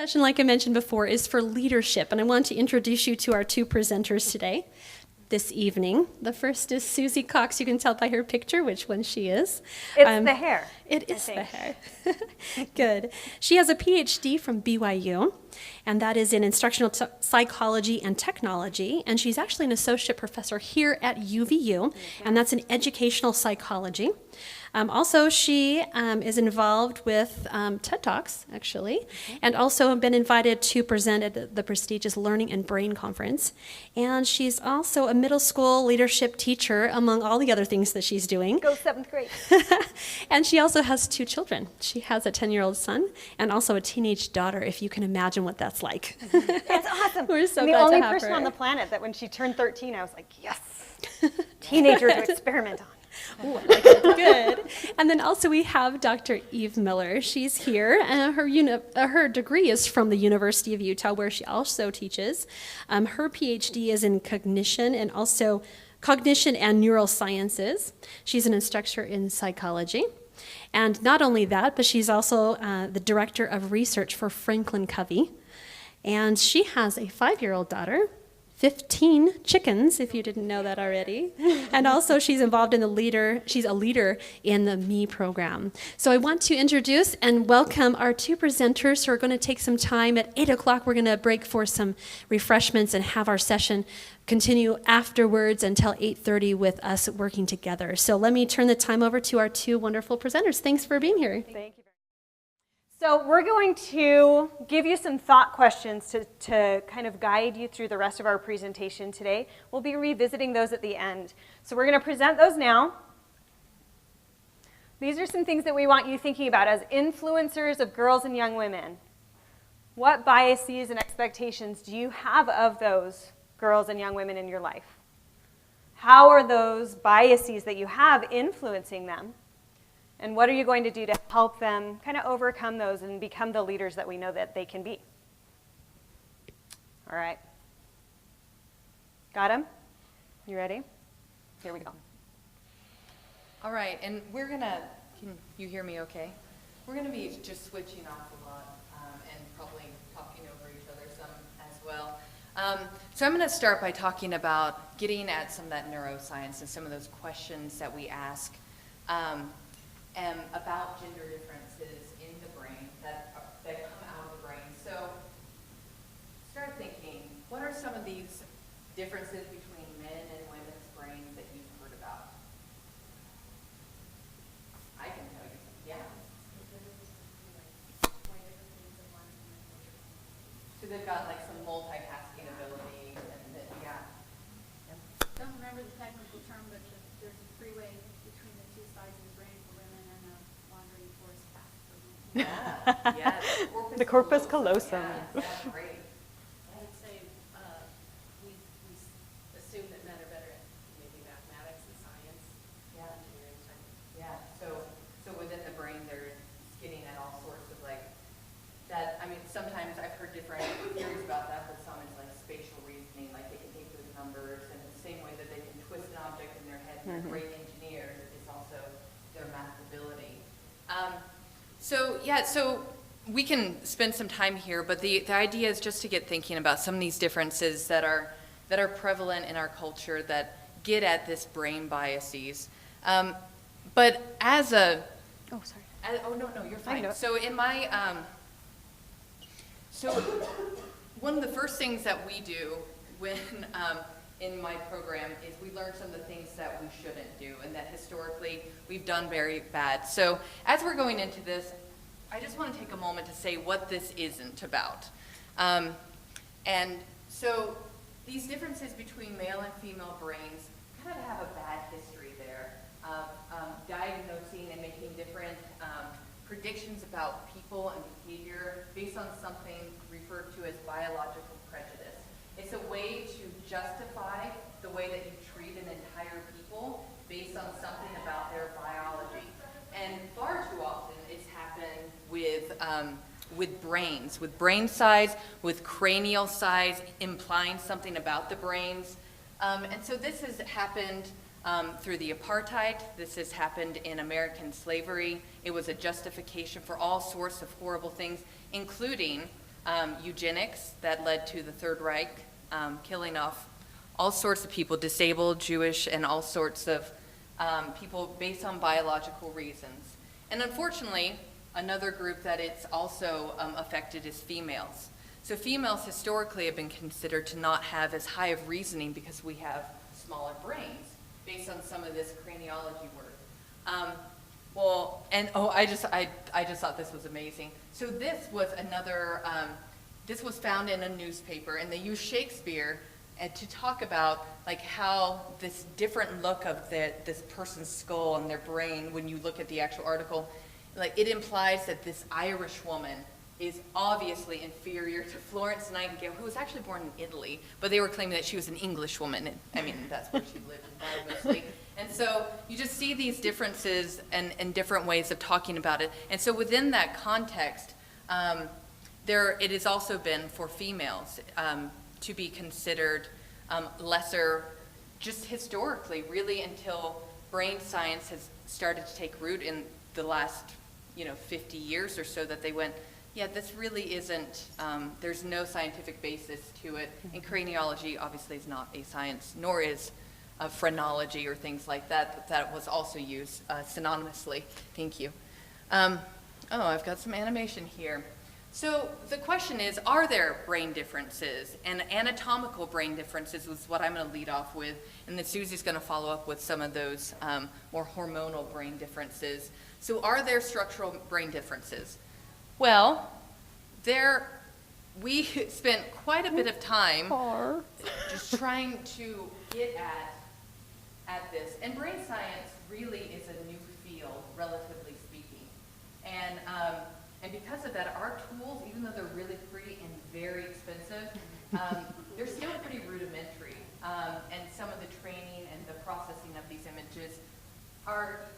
Session, like I mentioned before, is for leadership, and I want to introduce you to our two presenters today, this evening. The first is Susie Cox. You can tell by her picture which one she is. It's the hair. It is the hair. Good. She has a PhD from BYU, and that is in instructional psychology and technology, and she's actually an associate professor here at UVU, and that's in educational psychology. Also, she is involved with TED Talks, actually, and also been invited to present at the prestigious Learning and Brain Conference. And she's also a middle school leadership teacher, among all the other things that she's doing. Go 7th grade. And she also has 2 children. She has a 10-year-old son and also a teenage daughter, if you can imagine what that's like. That's awesome. We're so I'm the glad only to have person her. on the planet that when she turned 13, I was like, yes, teenager to experiment on. Ooh, I like it. Good. And then also we have Dr. Eve Miller. She's here. Her degree is from the University of Utah, where she also teaches. Her PhD is in cognition and also cognition and neurosciences. She's an instructor in psychology. And not only that, but she's also the director of research for Franklin Covey. And she has a 5-year-old daughter, 15 chickens, if you didn't know that already. And also she's involved in she's a leader in the Me program. So I want to introduce and welcome our 2 presenters who are going to take some time. At 8 o'clock, we're going to break for some refreshments and have our session continue afterwards until 8:30 with us working together. So let me turn the time over to our 2 wonderful presenters. Thanks for being here. Thank you. So we're going to give you some thought questions to kind of guide you through the rest of our presentation today. We'll be revisiting those at the end. So we're going to present those now. These are some things that we want you thinking about as influencers of girls and young women. What biases and expectations do you have of those girls and young women in your life? How are those biases that you have influencing them? And what are you going to do to help them kind of overcome those and become the leaders that we know that they can be? All right. Got them? You ready? Here we go. All right, and we're going to, can you hear me okay? We're going to be just switching off a lot and probably talking over each other some as well. So I'm going to start by talking about getting at some of that neuroscience and some of those questions that we ask about gender differences in the brain that come out of the brain. So start thinking, what are some of these differences between men and women's brains that you've heard about? I can tell you, yeah. So they've got like some multitasking ability and yeah. Don't remember the technical term, but there's a freeway between the 2 sides of the brain for women and a wandering forest path for men. Yeah, The corpus callosum. Yeah, that's great. I would say we assume that men are better at maybe mathematics and science, engineering, science. Yeah, so within the brain, they're getting at all sorts of like that. I mean, sometimes I've heard different theories about that, but some is like spatial reasoning, like they can take those numbers, and the same way that they can twist an object in their head, and they're great engineers, is also their math ability. So we can spend some time here, but the idea is just to get thinking about some of these differences that are prevalent in our culture that get at this brain biases. But as a Oh, sorry. no, you're I fine. know. So in my so one of the first things that we do when in my program is we learn some of the things that we shouldn't do and that historically we've done very bad. So as we're going into this, I just want to take a moment to say what this isn't about. And so these differences between male and female brains kind of have a bad history there of diagnosing and making different predictions about people and behavior based on something referred to as biological prejudice. It's a way to justify the way that you treat an entire people based on something about their biology. And far too often it's happened with brains, with brain size, with cranial size, implying something about the brains. And so this has happened through the apartheid. This has happened in American slavery. It was a justification for all sorts of horrible things, including eugenics that led to the Third Reich, killing off all sorts of people, disabled, Jewish, and all sorts of people based on biological reasons. And unfortunately, another group that it's also affected is females. So females historically have been considered to not have as high of reasoning because we have smaller brains based on some of this craniology work. I just thought this was amazing. So this was another, this was found in a newspaper, and they used Shakespeare to talk about like how this different look of this person's skull and their brain, when you look at the actual article, like it implies that this Irish woman is obviously inferior to Florence Nightingale, who was actually born in Italy, but they were claiming that she was an English woman. And, I mean, that's where she lived and died mostly. And so you just see these differences and different ways of talking about it. And so within that context, it has also been for females to be considered lesser, just historically, really until brain science has started to take root in the last 50 years or so, that they went, yeah, this really isn't, there's no scientific basis to it. And craniology obviously is not a science, nor is phrenology or things like that, but that was also used synonymously. Thank you. I've got some animation here. So the question is, are there brain differences? And anatomical brain differences is what I'm going to lead off with, and then Susie's going to follow up with some of those more hormonal brain differences. So are there structural brain differences? Well, we spent quite a bit of time just trying to get at this. And brain science really is a new field, relatively speaking. And because of that, our tools, even though they're really free and very expensive, they're still pretty rudimentary. And some of the training and the processing of these images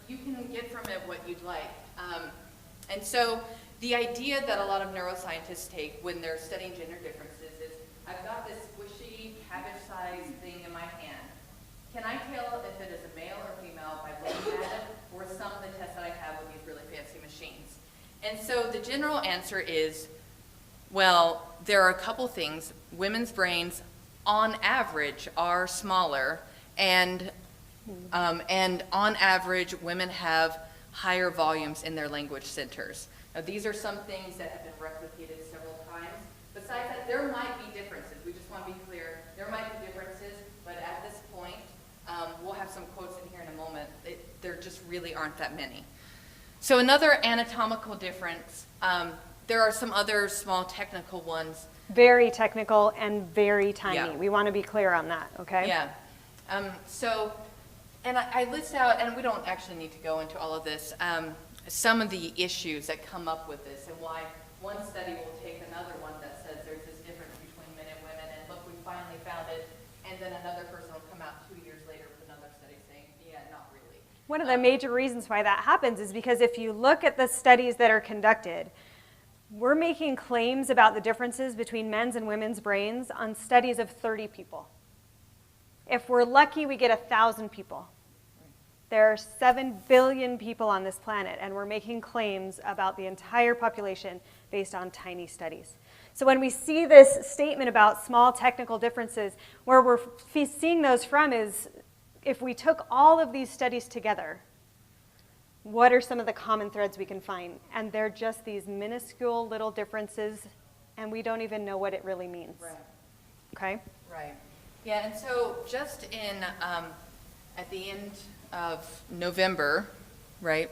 you can get from it what you'd like. And so the idea that a lot of neuroscientists take when they're studying gender differences is, I've got this squishy, cabbage-sized thing in my hand. Can I tell if it is a male or female by looking at it, or some of the tests that I have with these really fancy machines? And so the general answer is, well, there are a couple things. Women's brains, on average, are smaller, and on average, women have higher volumes in their language centers. Now, these are some things that have been replicated several times. Besides that, there might be differences. We just want to be clear. There might be differences, but at this point, we'll have some quotes in here in a moment. There just really aren't that many. So another anatomical difference, there are some other small technical ones. Very technical and very tiny. Yeah. We want to be clear on that, okay? Yeah. And I list out, and we don't actually need to go into all of this, some of the issues that come up with this, and why one study will take another one that says there's this difference between men and women, and look, we finally found it, and then another person will come out 2 years later with another study saying, yeah, not really. One of the major reasons why that happens is because if you look at the studies that are conducted, we're making claims about the differences between men's and women's brains on studies of 30 people. If we're lucky, we get 1,000 people. There are 7 billion people on this planet, and we're making claims about the entire population based on tiny studies. So when we see this statement about small technical differences, where we're seeing those from is, if we took all of these studies together, what are some of the common threads we can find? And they're just these minuscule little differences, and we don't even know what it really means. Right. Okay? Right. Yeah, and so just at the end of November, right,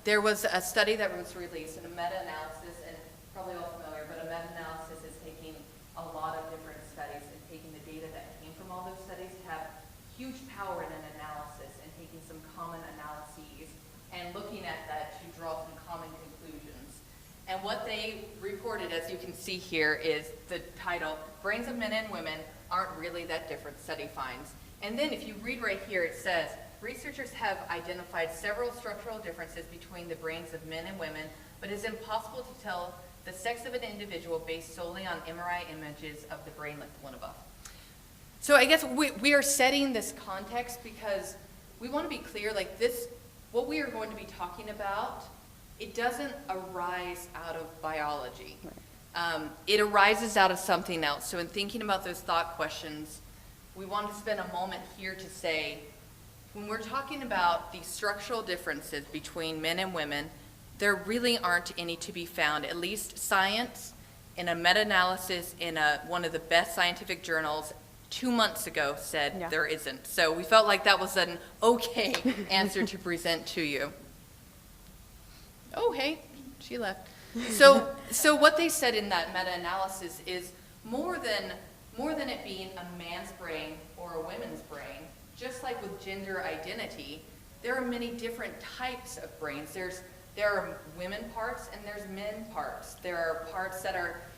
there was a study that was released in a meta-analysis, and probably all familiar, but a meta-analysis is taking a lot of different studies and taking the data that came from all those studies to have huge power in an analysis, and taking some common analyses and looking at that to draw some common conclusions. And what they reported, as you can see here, is the title, Brains of Men and Women Aren't Really That Different, Study Finds. And then if you read right here, it says, researchers have identified several structural differences between the brains of men and women, but it is impossible to tell the sex of an individual based solely on MRI images of the brain like the one above. So I guess we are setting this context because we want to be clear, like this, what we are going to be talking about, it doesn't arise out of biology. it arises out of something else. So in thinking about those thought questions, we want to spend a moment here to say, when we're talking about the structural differences between men and women, there really aren't any to be found. At least science, in a meta-analysis in one of the best scientific journals 2 months ago, said there isn't. So we felt like that was an okay answer to present to you. Oh, hey, she left. So what they said in that meta-analysis is more than it being a man's brain or a woman's brain, just like with gender identity, there are many different types of brains. There are women parts and there's men parts. There are parts that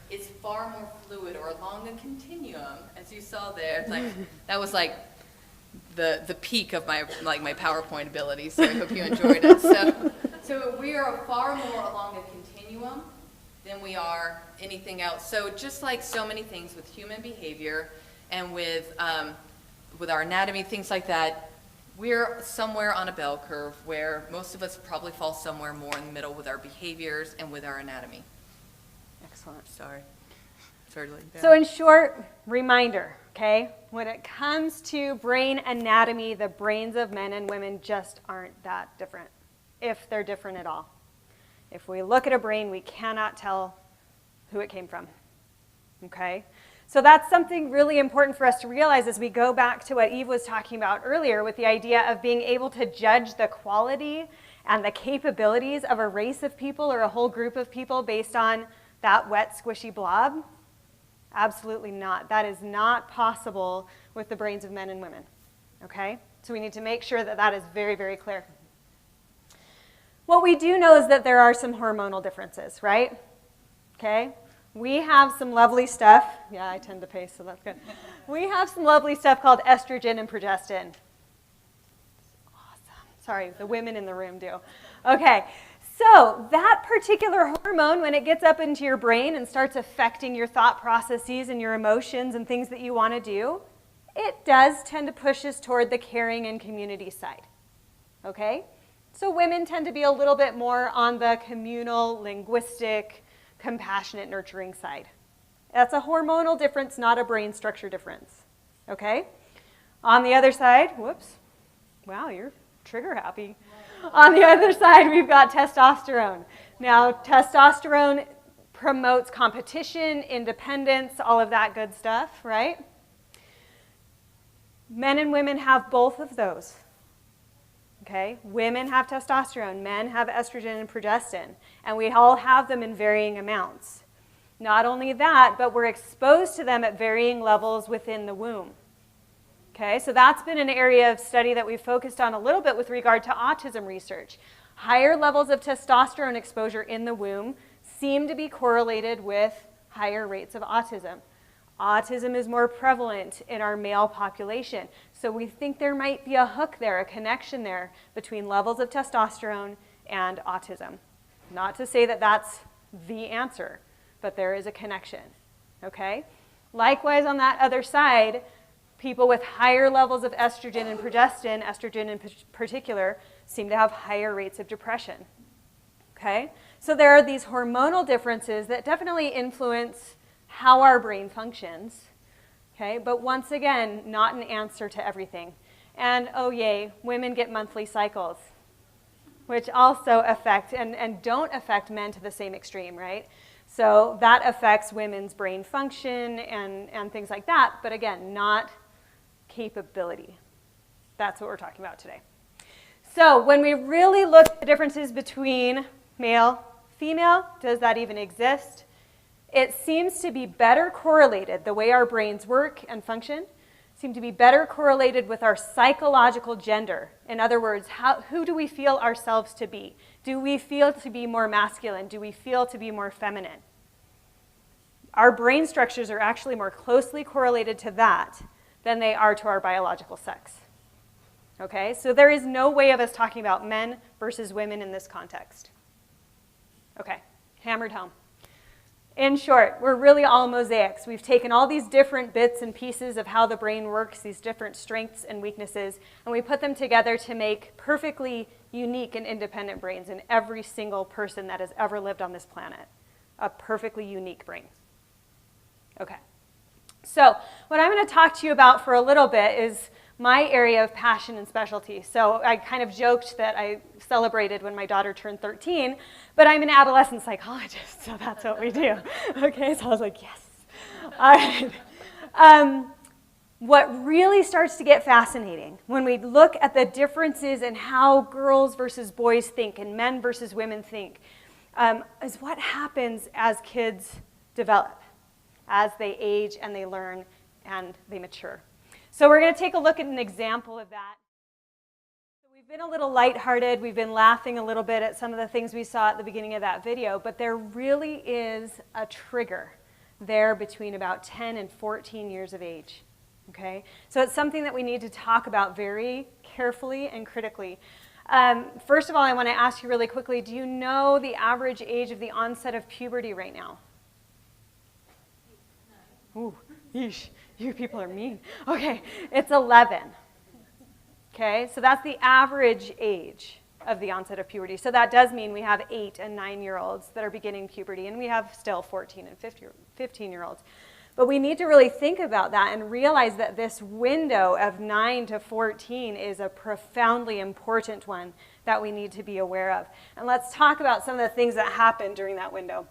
it's far more fluid or along a continuum, as you saw there. It's like, that was like the peak of my PowerPoint ability, so I hope you enjoyed it. So we are far more along a continuum than we are anything else. So just like so many things with human behavior and with our anatomy, things like that, we're somewhere on a bell curve where most of us probably fall somewhere more in the middle with our behaviors and with our anatomy. Excellent. Sorry to let you down. So in short, reminder, okay? When it comes to brain anatomy, the brains of men and women just aren't that different, if they're different at all. If we look at a brain, we cannot tell who it came from, okay? So that's something really important for us to realize as we go back to what Eve was talking about earlier with the idea of being able to judge the quality and the capabilities of a race of people or a whole group of people based on that wet, squishy blob. Absolutely not. That is not possible with the brains of men and women, okay? So we need to make sure that that is very, very clear. What we do know is that there are some hormonal differences, right? Okay? We have some lovely stuff. Yeah, I tend to pace, so that's good. We have some lovely stuff called estrogen and progestin. Awesome. Sorry, the women in the room do. Okay, so that particular hormone, when it gets up into your brain and starts affecting your thought processes and your emotions and things that you want to do, it does tend to push us toward the caring and community side. Okay? So women tend to be a little bit more on the communal, linguistic, compassionate, nurturing side. That's a hormonal difference, not a brain structure difference. Okay? On the other side, whoops. Wow, you're trigger happy. On the other side, we've got testosterone. Now, testosterone promotes competition, independence, all of that good stuff, right? Men and women have both of those. Okay? Women have testosterone, men have estrogen and progestin, and we all have them in varying amounts. Not only that, but we're exposed to them at varying levels within the womb. Okay, so that's been an area of study that we've focused on a little bit with regard to autism research. Higher levels of testosterone exposure in the womb seem to be correlated with higher rates of autism. Autism is more prevalent in our male population, so we think there might be a hook there, a connection there between levels of testosterone and autism. Not to say that that's the answer, but there is a connection, okay? Likewise, on that other side, people with higher levels of estrogen and progestin, estrogen in particular, seem to have higher rates of depression, okay? So there are these hormonal differences that definitely influence how our brain functions, okay? But once again, not an answer to everything. And oh yay, women get monthly cycles, which also affect and don't affect men to the same extreme, right? So that affects women's brain function and things like that, but again, not capability. That's what we're talking about today. So when we really look at the differences between male, female, does that even exist? It seems to be better correlated, the way our brains work and function, seem to be better correlated with our psychological gender. In other words, who do we feel ourselves to be? Do we feel to be more masculine? Do we feel to be more feminine? Our brain structures are actually more closely correlated to that than they are to our biological sex. Okay, so there is no way of us talking about men versus women in this context. Okay, hammered home. In short, we're really all mosaics. We've taken all these different bits and pieces of how the brain works, these different strengths and weaknesses, and we put them together to make perfectly unique and independent brains in every single person that has ever lived on this planet. a perfectly unique brain. Okay. So what I'm going to talk to you about for a little bit is my area of passion and specialty. So I kind of joked that I celebrated when my daughter turned 13, but I'm an adolescent psychologist, so that's what we do. Okay, so I was like, yes. All right. What really starts to get fascinating when we look at the differences in how girls versus boys think and men versus women think is what happens as kids develop, as they age and they learn and they mature. So we're going to take a look at an example of that. So we've been a little lighthearted. We've been laughing a little bit at some of the things we saw at the beginning of that video, but there really is a trigger there between about 10 and 14 years of age. Okay? So it's something that we need to talk about very carefully and critically. First of all, I want to ask you really quickly, do you know the average age of the onset of puberty right now? Ooh, yeesh, you people are mean. Okay, it's 11. Okay, so that's the average age of the onset of puberty. So that does mean we have 8 and 9-year-olds that are beginning puberty, and we have still 14 and 15-year-olds. But we need to really think about that and realize that this window of 9 to 14 is a profoundly important one that we need to be aware of. And let's talk about some of the things that happen during that window.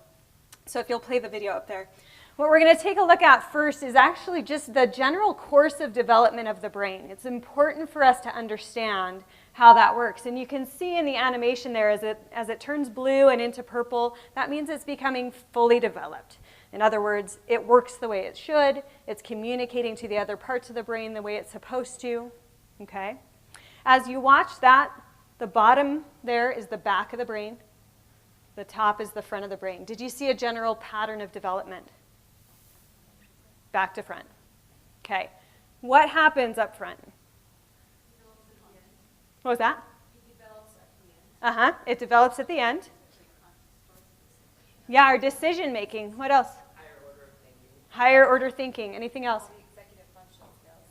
So if you'll play the video up there. What we're going to take a look at first is actually just the general course of development of the brain. It's important for us to understand how that works. And you can see in the animation there as it turns blue and into purple, that means it's becoming fully developed. In other words, it works the way it should. It's communicating to the other parts of the brain the way it's supposed to. Okay? As you watch that, the bottom there is the back of the brain. The top is the front of the brain. Did you see a general pattern of development? Back to front. Okay. What happens up front? What was that? It develops at the end. Yeah, our decision making. What else? Higher order thinking. Anything else?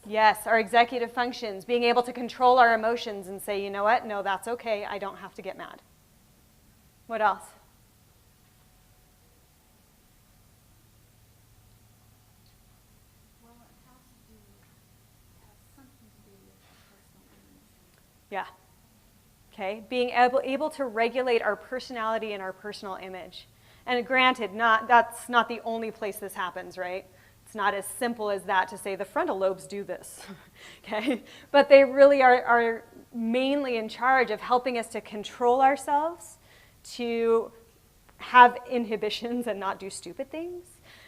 Yes, our executive functions. Being able to control our emotions and say, you know what? No, that's okay. I don't have to get mad. What else? Yeah. Okay. Being able to regulate our personality and our personal image. And granted, that's not the only place this happens, right? It's not as simple as that to say the frontal lobes do this. Okay? But they really are mainly in charge of helping us to control ourselves, to have inhibitions and not do stupid things,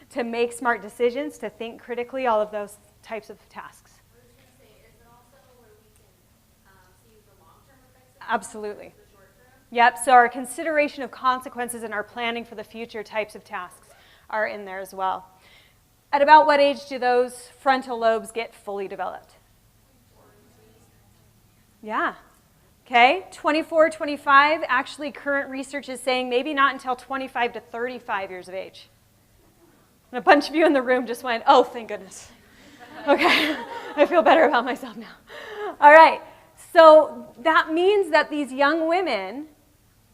to make smart decisions, to think critically, all of those types of tasks. Absolutely. Yep, so our consideration of consequences and our planning for the future types of tasks are in there as well. At about what age do those frontal lobes get fully developed? Yeah. Okay, 24, 25. Actually, current research is saying maybe not until 25 to 35 years of age. And a bunch of you in the room just went, oh, thank goodness. Okay, I feel better about myself now. All right. So that means that these young women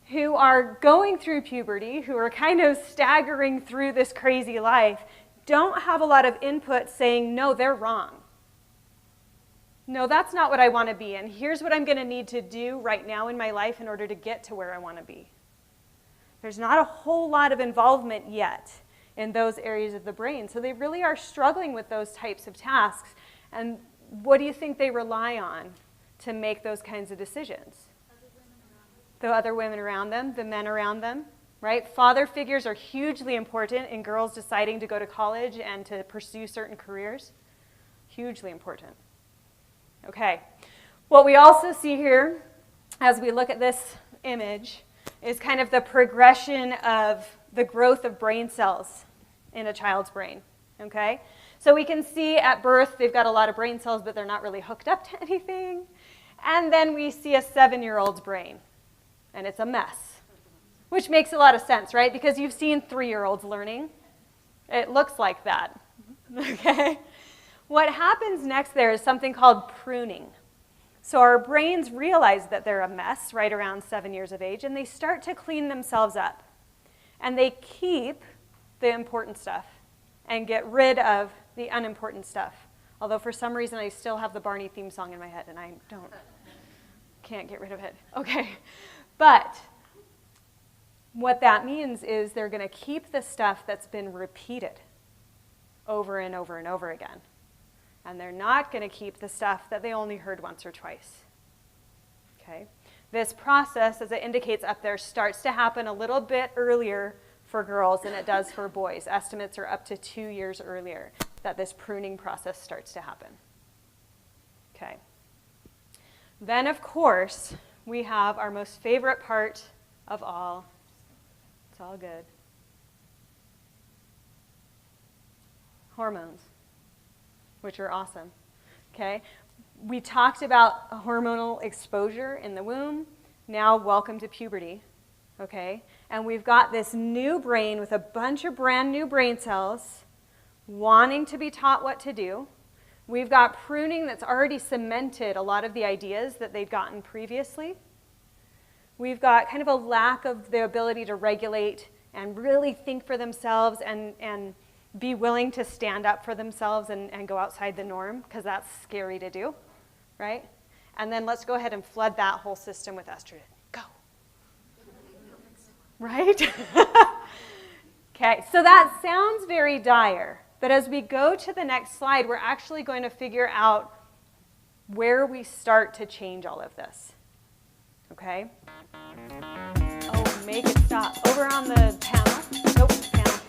who are going through puberty, who are kind of staggering through this crazy life, don't have a lot of input saying, no, they're wrong. No, that's not what I want to be, and here's what I'm going to need to do right now in my life in order to get to where I want to be. There's not a whole lot of involvement yet in those areas of the brain, so they really are struggling with those types of tasks. And what do you think they rely on to make those kinds of decisions? The other women around them, the men around them, right? Father figures are hugely important in girls deciding to go to college and to pursue certain careers. Hugely important. Okay. What we also see here, as we look at this image, is kind of the progression of the growth of brain cells in a child's brain. Okay? So we can see at birth they've got a lot of brain cells, but they're not really hooked up to anything. And then we see a 7-year-old's brain, and it's a mess, which makes a lot of sense, right? Because you've seen 3-year-olds learning. It looks like that, okay? What happens next there is something called pruning. So our brains realize that they're a mess right around 7 years of age, and they start to clean themselves up. And they keep the important stuff and get rid of the unimportant stuff. Although for some reason I still have the Barney theme song in my head and I can't get rid of it. Okay, but what that means is they're going to keep the stuff that's been repeated over and over and over again. And they're not going to keep the stuff that they only heard once or twice. Okay? This process, as it indicates up there, starts to happen a little bit earlier for girls than it does for boys. Estimates are up to 2 years earlier that this pruning process starts to happen. Okay. Then, of course, we have our most favorite part of all. It's all good. Hormones, which are awesome. Okay? We talked about hormonal exposure in the womb. Now, welcome to puberty. Okay? And we've got this new brain with a bunch of brand new brain cells wanting to be taught what to do. We've got pruning that's already cemented a lot of the ideas that they'd gotten previously. We've got kind of a lack of the ability to regulate and really think for themselves and be willing to stand up for themselves and go outside the norm, because that's scary to do, right? And then let's go ahead and flood that whole system with estrogen. Go. Right? Okay, so that sounds very dire. But as we go to the next slide, we're actually going to figure out where we start to change all of this. Okay? Oh, make it stop. Over on the panel. Nope, panel.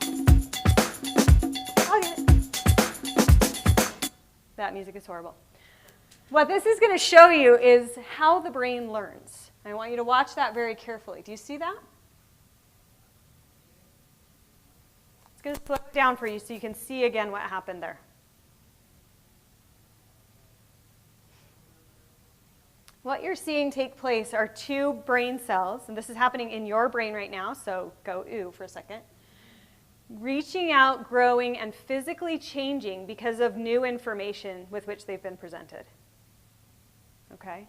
I'll get it. That music is horrible. What this is going to show you is how the brain learns. I want you to watch that very carefully. Do you see that? It's going to slow it down for you so you can see again what happened there. What you're seeing take place are two brain cells, and this is happening in your brain right now, so go ooh for a second. Reaching out, growing, and physically changing because of new information with which they've been presented. Okay?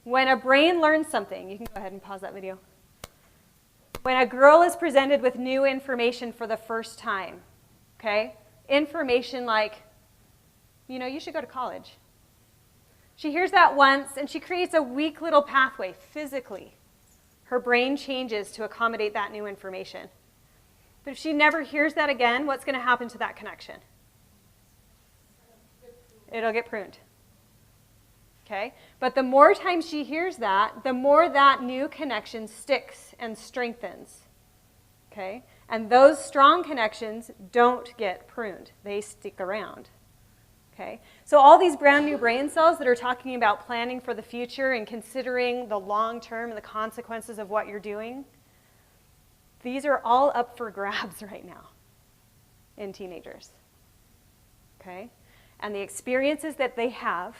When a brain learns something, you can go ahead and pause that video. When a girl is presented with new information for the first time, okay? Information like, you know, you should go to college. She hears that once and she creates a weak little pathway physically. Her brain changes to accommodate that new information. But if she never hears that again, what's going to happen to that connection? It'll get pruned. Okay? But the more times she hears that, the more that new connection sticks and strengthens. Okay? And those strong connections don't get pruned. They stick around. Okay? So all these brand new brain cells that are talking about planning for the future and considering the long term and the consequences of what you're doing, these are all up for grabs right now in teenagers. Okay? And the experiences that they have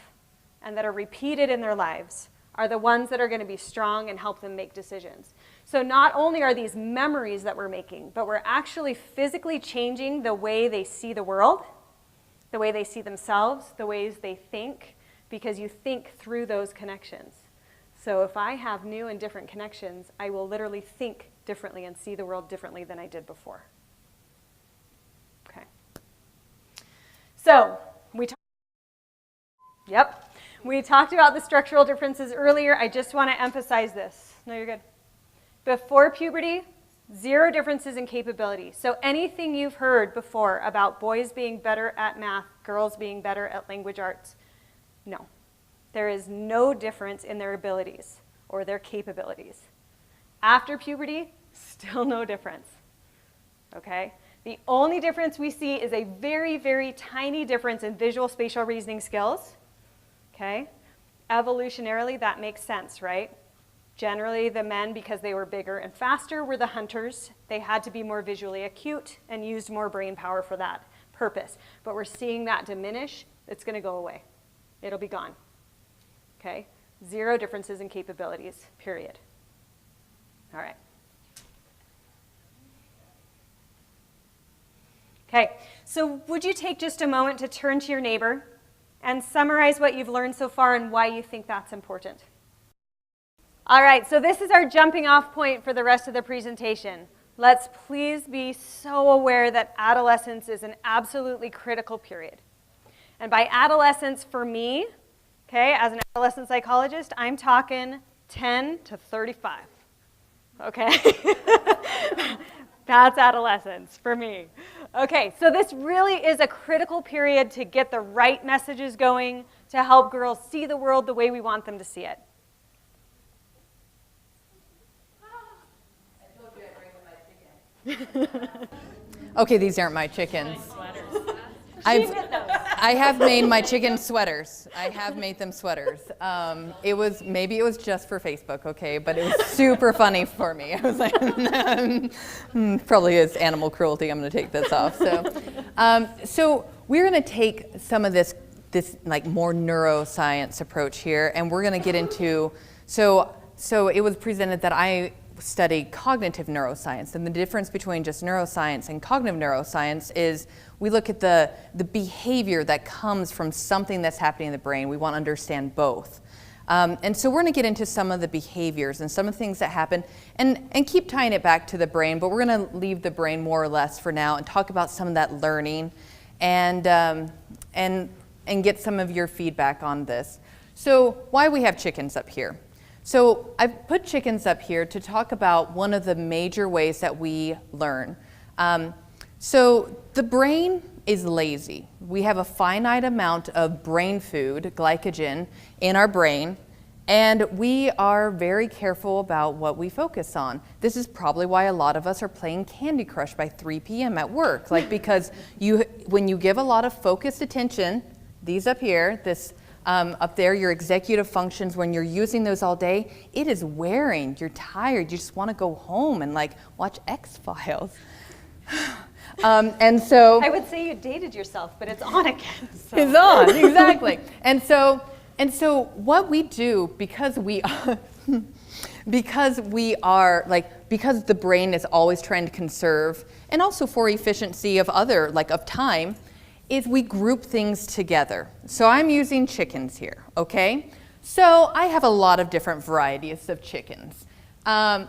and that are repeated in their lives are the ones that are going to be strong and help them make decisions. So not only are these memories that we're making, but we're actually physically changing the way they see the world, the way they see themselves, the ways they think, because you think through those connections. So if I have new and different connections, I will literally think differently and see the world differently than I did before. Okay. So we talked about the structural differences earlier. I just want to emphasize this. No, you're good. Before puberty, 0 differences in capability. So anything you've heard before about boys being better at math, girls being better at language arts, no. There is no difference in their abilities or their capabilities. After puberty, still no difference. Okay? The only difference we see is a very, very tiny difference in visual spatial reasoning skills. Okay? Evolutionarily, that makes sense, right? Generally, the men, because they were bigger and faster, were the hunters. They had to be more visually acute and used more brain power for that purpose. But we're seeing that diminish. It's going to go away. It'll be gone. Okay? 0 differences in capabilities, period. All right. Okay, so would you take just a moment to turn to your neighbor and summarize what you've learned so far and why you think that's important? All right, so this is our jumping off point for the rest of the presentation. let's please be so aware that adolescence is an absolutely critical period. And by adolescence, for me, okay, as an adolescent psychologist, I'm talking 10 to 35, okay? That's adolescence for me. Okay, so this really is a critical period to get the right messages going, to help girls see the world the way we want them to see it. Okay, these aren't my chickens. I have made my chicken sweaters. I have made them sweaters. Maybe it was just for Facebook, okay, but it was super funny for me. I was like, probably is animal cruelty. I'm going to take this off. So we're going to take some of this like more neuroscience approach here, and we're going to get into so it was presented that I study cognitive neuroscience, and the difference between just neuroscience and cognitive neuroscience is we look at the behavior that comes from something that's happening in the brain. We want to understand both. And so we're going to get into some of the behaviors and some of the things that happen and keep tying it back to the brain, but we're going to leave the brain more or less for now and talk about some of that learning and get some of your feedback on this. So why we have chickens up here? So I've put chickens up here to talk about one of the major ways that we learn. So the brain is lazy. We have a finite amount of brain food, glycogen, in our brain, and we are very careful about what we focus on. This is probably why a lot of us are playing Candy Crush by 3 p.m. at work, because when you give a lot of focused attention, these up here, up there, your executive functions, when you're using those all day, it is wearing. You're tired. You just want to go home and watch X-Files. And so I would say you dated yourself, but it's on again. So. It's on, exactly. And so what we do, because the brain is always trying to conserve, and also for efficiency of time, is we group things together. So I'm using chickens here, okay? So I have a lot of different varieties of chickens. A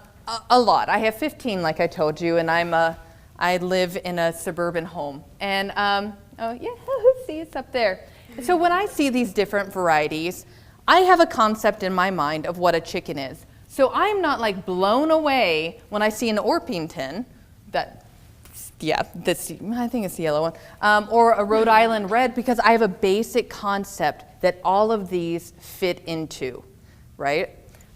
lot. I have 15, like I told you, and I live in a suburban home. And, see, it's up there. So when I see these different varieties, I have a concept in my mind of what a chicken is. So I'm not blown away when I see an Orpington, I think it's the yellow one, or a Rhode Island Red, because I have a basic concept that all of these fit into, right?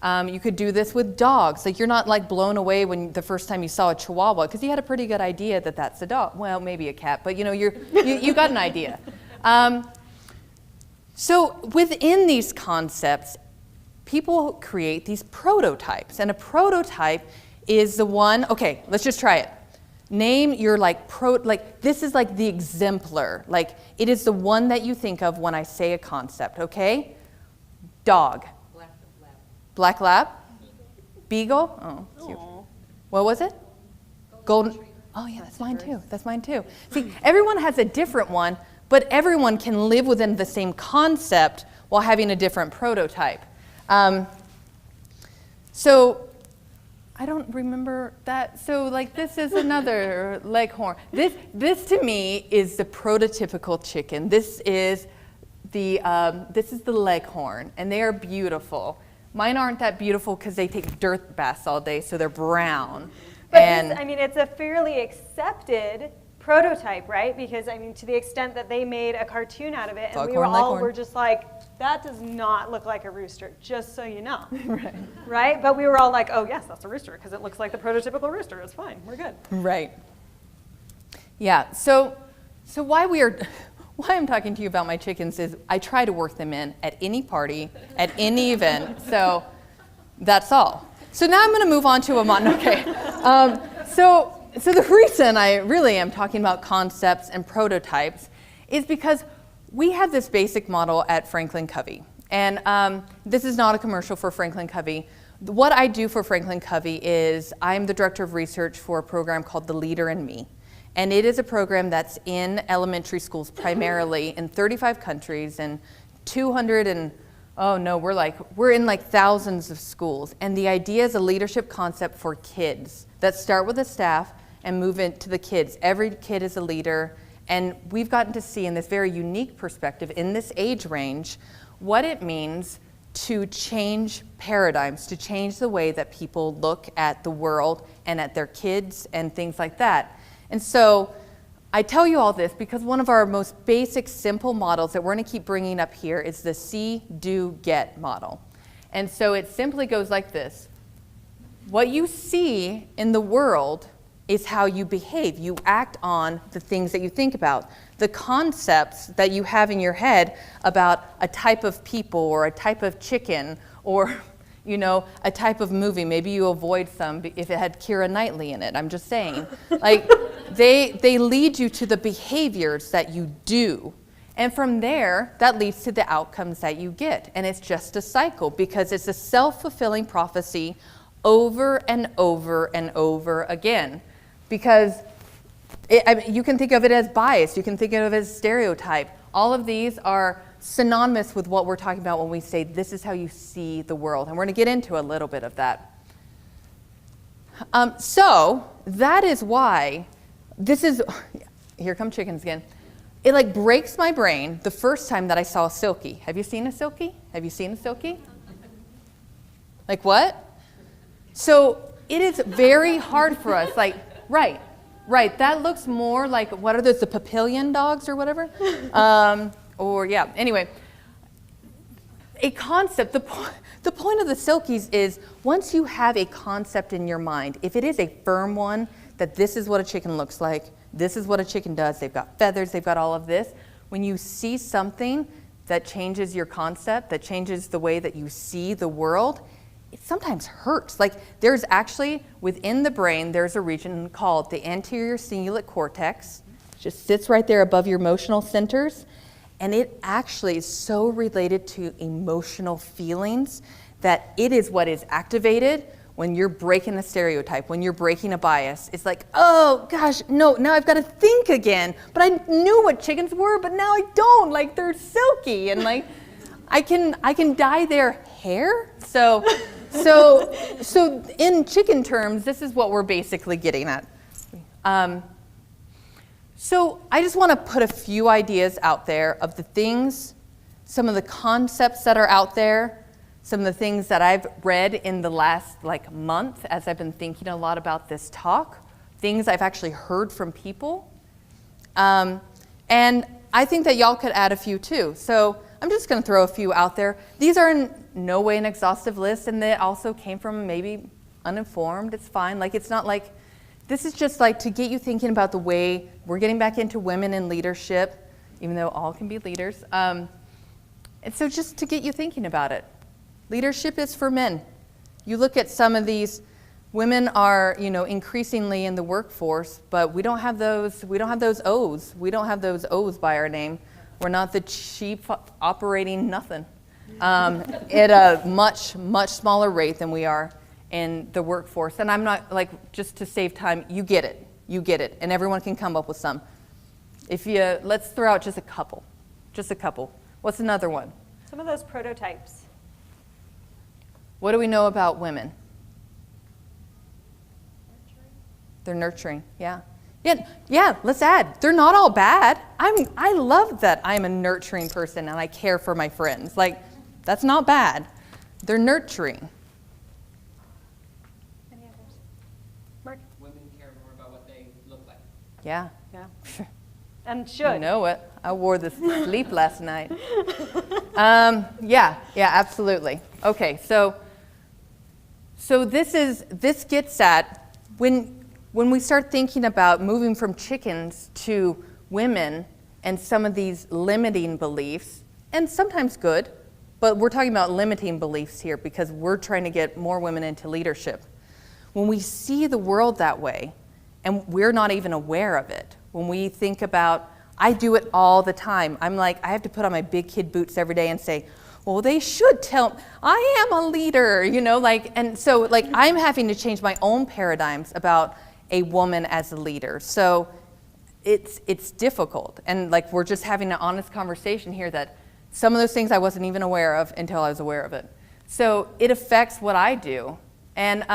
You could do this with dogs. You're not blown away when the first time you saw a Chihuahua, because you had a pretty good idea that that's a dog. Well, maybe a cat, but you got an idea. So within these concepts, people create these prototypes, and a prototype is the one. Okay, let's just try it. Name your this is the exemplar. It is the one that you think of when I say a concept, okay? Dog. Black lab? Beagle? Oh, cute. What was it? Golden. Oh yeah, that's mine too. That's mine too. See, everyone has a different one, but everyone can live within the same concept while having a different prototype. So I don't remember that. So this is another leghorn. This to me is the prototypical chicken. This is the leghorn, and they are beautiful. Mine aren't that beautiful because they take dirt baths all day, so they're brown. But it's a fairly accepted prototype, right? Because to the extent that they made a cartoon out of it, and we're just that does not look like a rooster, just so you know. Right. Right? But we were all like, oh yes, that's a rooster, because it looks like the prototypical rooster. It's fine, we're good. Right. Yeah, so why I'm talking to you about my chickens is I try to work them in at any party, at any event, so that's all. So now I'm going to move on to So the reason I really am talking about concepts and prototypes is because we have this basic model at Franklin Covey. And this is not a commercial for Franklin Covey. What I do for Franklin Covey is I'm the director of research for a program called The Leader in Me. And it is a program that's in elementary schools primarily in 35 countries and 200 and Oh no, we're in like thousands of schools. And the idea is a leadership concept for kids that start with the staff and move into the kids. Every kid is a leader. And we've gotten to see in this very unique perspective, in this age range, what it means to change paradigms, to change the way that people look at the world and at their kids and things like that. And so I tell you all this because one of our most basic, simple models that we're going to keep bringing up here is the see, do, get model. And so it simply goes like this. What you see in the world is how you behave. You act on the things that you think about. The concepts that you have in your head about a type of people or a type of chicken or a type of movie. Maybe you avoid some if it had Keira Knightley in it. I'm just saying. Like, they lead you to the behaviors that you do. And from there, that leads to the outcomes that you get. And it's just a cycle because it's a self-fulfilling prophecy over and over and over again. Because you can think of it as bias. You can think of it as stereotype. All of these are synonymous with what we're talking about when we say this is how you see the world. And we're going to get into a little bit of that. So that is why here come chickens again. It like breaks my brain the first time that I saw a Silkie. Have you seen a Silkie? Have you seen a Silkie? Like what? So it is very hard for us. Like, right. That looks more like, what are those, the Papillion dogs or whatever? Anyway. A concept, the point of the Silkies is once you have a concept in your mind, if it is a firm one, that this is what a chicken looks like, this is what a chicken does, they've got feathers, they've got all of this. When you see something that changes your concept, that changes the way that you see the world, it sometimes hurts. Like there's actually, within the brain, there's a region called the anterior cingulate cortex. It just sits right there above your emotional centers. And it actually is so related to emotional feelings that it is what is activated when you're breaking a stereotype, when you're breaking a bias. It's like, oh gosh, no, now I've got to think again. But I knew what chickens were, but now I don't. Like they're silky and like I can dye their hair. So in chicken terms, this is what we're basically getting at. So I just want to put a few ideas out there of the things, some of the concepts that are out there, some of the things that I've read in the last month as I've been thinking a lot about this talk, things I've actually heard from people. And I think that y'all could add a few too. So I'm just going to throw a few out there. These are in no way an exhaustive list, and they also came from maybe uninformed. It's fine. It's not like, this is just to get you thinking about the way we're getting back into women in leadership, even though all can be leaders. And so just to get you thinking about it. Leadership is for men. You look at some of these, women are, increasingly in the workforce, but we don't have those O's. We don't have those O's by our name. We're not the chief operating nothing at a much, much smaller rate than we are in the workforce. And I'm not just to save time, you get it, and everyone can come up with some. Let's throw out just a couple. What's another one? Some of those prototypes. What do we know about women? They're nurturing, yeah. Yeah, let's add. They're not all bad. I love that I'm a nurturing person and I care for my friends. That's not bad. They're nurturing. Any others? Mark? Women care more about what they look like. Yeah. And should. You know it. I wore this to sleep last night. Yeah, absolutely. Okay, so this gets at when we start thinking about moving from chickens to women and some of these limiting beliefs, and sometimes good, but we're talking about limiting beliefs here because we're trying to get more women into leadership. When we see the world that way, and we're not even aware of it, when we think about, I do it all the time. I'm I have to put on my big kid boots every day and say, well, they should tell, I am a leader, and so I'm having to change my own paradigms about a woman as a leader. So it's difficult. And we're just having an honest conversation here that Some of those things I wasn't even aware of until I was aware of it. So it affects what I do. And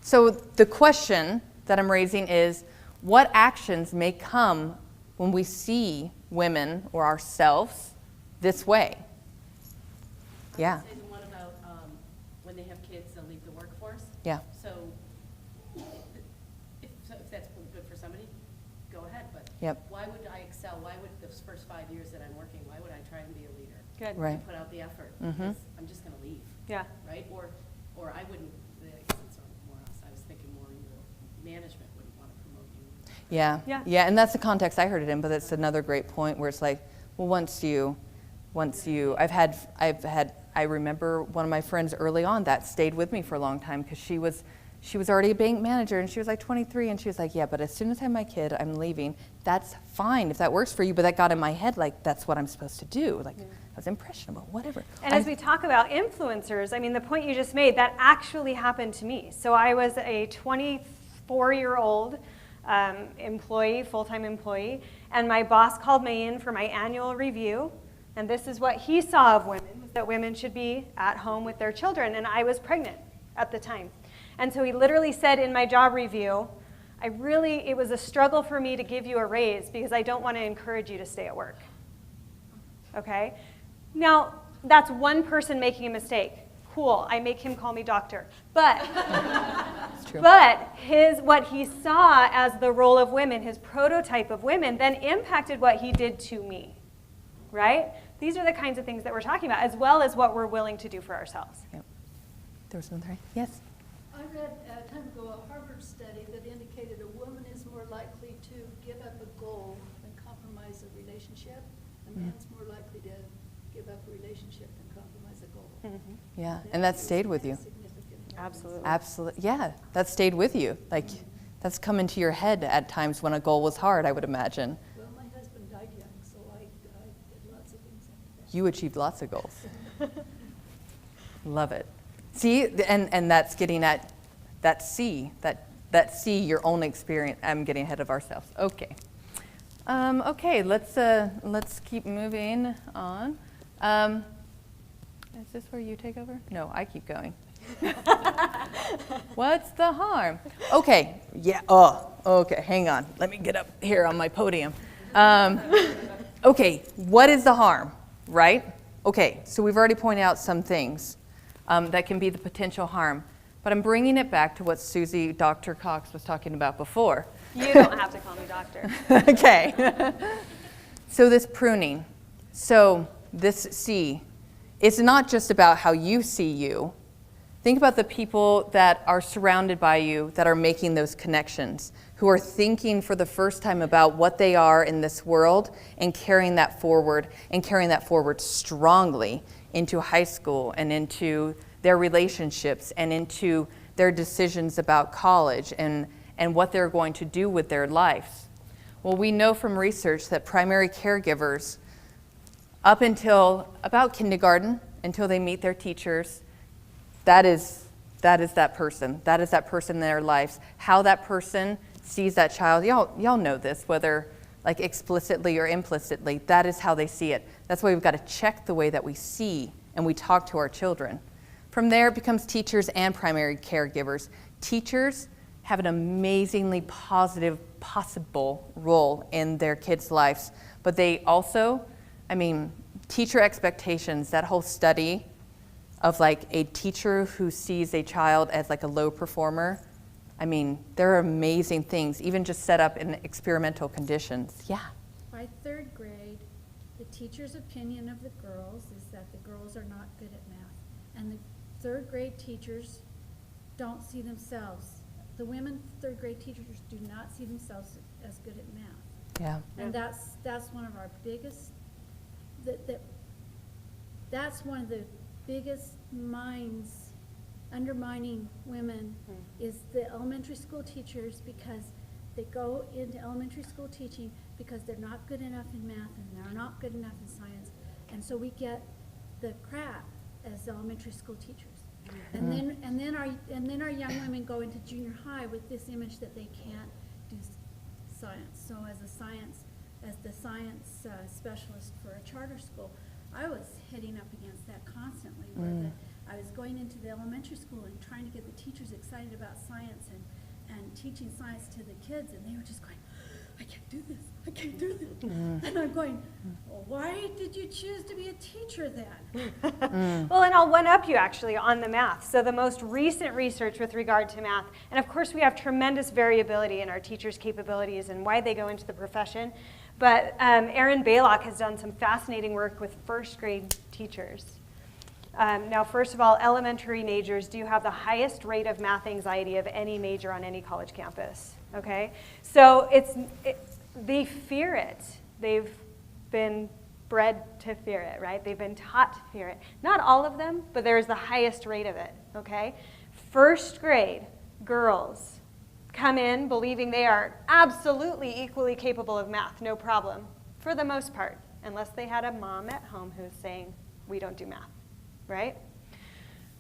so the question that I'm raising is, what actions may come when we see women or ourselves this way? Yeah. I would say the one about when they have kids, they'll leave the workforce. Yeah. So if that's good for somebody, go ahead. But Yep. why would I excel? Why would those first 5 years that I'm working, why would I try and be a leader? Good. Right. And put out the effort. Mhm. Because I'm just going to leave. Yeah. Right? Or I wouldn't, I guess it's more us. I was thinking more management wouldn't want to promote you. Yeah. And that's the context I heard it in, but it's another great point where it's like, well, once you, I remember one of my friends early on that stayed with me for a long time because she was already a bank manager and she was like 23 and she was like, yeah, but as soon as I have my kid, I'm leaving. That's fine if that works for you, but that got in my head like that's what I'm supposed to do. Like I was impressionable, whatever. And as we talk about influencers, I mean, the point you just made, that actually happened to me. So I was a 24-year-old employee, full-time employee, and my boss called me in for my annual review, and this is what he saw of women, was that women should be at home with their children, and I was pregnant at the time. And so he literally said in my job review, it was a struggle for me to give you a raise because I don't want to encourage you to stay at work. Okay? Now, that's one person making a mistake. Cool, I make him call me doctor. But, It's true. but what he saw as the role of women, his prototype of women, then impacted what he did to me, right? These are the kinds of things that we're talking about, as well as what we're willing to do for ourselves. Yep. There was another, yes? I read a time ago a Harvard study that indicated a woman is more likely to give up a goal than compromise a relationship. A man's more likely to give up a relationship than compromise a goal. Yeah, and that stayed with you. Significant. Absolutely. Absolutely, yeah, that stayed with you. Like, that's come into your head at times when a goal was hard, I would imagine. Well, my husband died young, so I did lots of things like that. You achieved lots of goals. Love it. See, and that's getting at that C, that C, your own experience. I'm getting ahead of ourselves. Okay. Okay, let's keep moving on. Is this where you take over? No, I keep going. What's the harm? Okay, yeah, okay, hang on. Let me get up here on my podium. Okay, what is the harm, right? Okay, so we've already pointed out some things that can be the potential harm, but I'm bringing it back to what Susie, Dr. Cox, was talking about before. You don't have to call me doctor. Okay. So this pruning, so this C, it's not just about how you see you. Think about the people that are surrounded by you that are making those connections, who are thinking for the first time about what they are in this world and carrying that forward strongly into high school and into their relationships and into their decisions about college and what they're going to do with their lives. Well, we know from research that primary caregivers, up until about kindergarten, until they meet their teachers, that is that person. That is that person in their lives. How that person sees that child, y'all know this, whether like explicitly or implicitly, that is how they see it. That's why we've got to check the way that we see and we talk to our children. From there, it becomes teachers and primary caregivers. Teachers have an amazingly positive, possible role in their kids' lives, but they also, teacher expectations, that whole study of like a teacher who sees a child as like a low performer, there are amazing things, even just set up in experimental conditions. Yeah. By third grade, the teacher's opinion of the girls is that the girls are not good at math. And the third grade teachers don't see themselves. The women third grade teachers do not see themselves as good at math. Yeah. And that's one of our biggest, that's one of the biggest minds undermining women is the elementary school teachers, because they go into elementary school teaching because they're not good enough in math and they're not good enough in science. And so we get the crap as elementary school teachers. And then our young women go into junior high with this image that they can't do science. So as the science specialist for a charter school, I was hitting up against that constantly, where I was going into the elementary school and trying to get the teachers excited about science and teaching science to the kids, and they were just going, I can't do this, I can't do this. And I'm going, well, why did you choose to be a teacher then? Well, and I'll one-up you actually on the math. So the most recent research with regard to math, and of course we have tremendous variability in our teachers' capabilities and why they go into the profession, but Erin Baylock has done some fascinating work with first grade teachers. Now, first of all, elementary majors do have the highest rate of math anxiety of any major on any college campus, okay? So they fear it. They've been bred to fear it, right? They've been taught to fear it. Not all of them, but there's the highest rate of it, okay? First grade girls come in believing they are absolutely equally capable of math, no problem, for the most part, unless they had a mom at home who's saying, we don't do math. Right?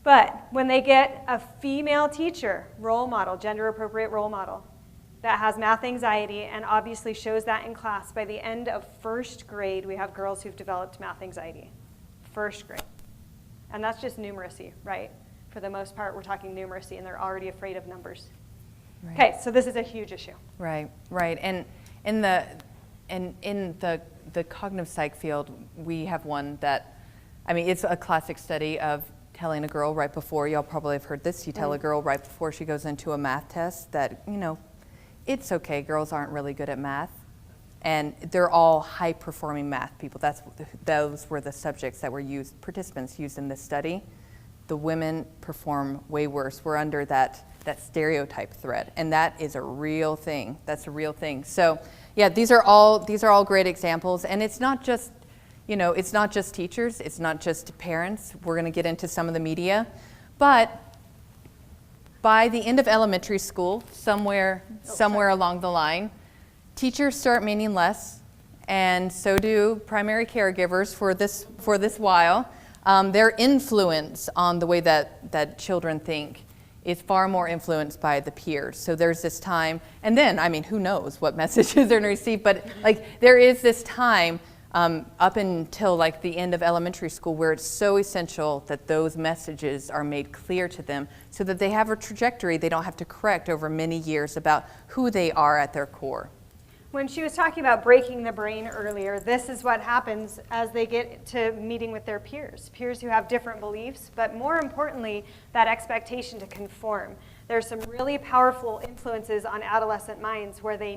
But when they get a female teacher, role model, gender appropriate role model, that has math anxiety and obviously shows that in class, by the end of first grade, we have girls who've developed math anxiety. First grade. And that's just numeracy, right? For the most part, we're talking numeracy, and they're already afraid of numbers. Right. Okay, so this is a huge issue. Right. And in the cognitive psych field, we have one that, I mean, it's a classic study of telling a girl right before, y'all probably have heard this, you tell a girl right before she goes into a math test that, you know, it's okay, girls aren't really good at math. And they're all high-performing math people. Those were the subjects that were used, participants used in this study. The women perform way worse. We're under that stereotype thread, and that is a real thing. That's a real thing. So, yeah, these are all great examples, and it's not just, you know, it's not just teachers, it's not just parents. We're going to get into some of the media. But by the end of elementary school, somewhere along the line, teachers start meaning less, and so do primary caregivers for this while. Their influence on the way that children think is far more influenced by the peers. So there's this time, and then, I mean, who knows what messages they're going to receive, but like there is this time up until like the end of elementary school where it's so essential that those messages are made clear to them so that they have a trajectory they don't have to correct over many years about who they are at their core. When she was talking about breaking the brain earlier, this is what happens as they get to meeting with their peers who have different beliefs, but more importantly, that expectation to conform. There's some really powerful influences on adolescent minds where they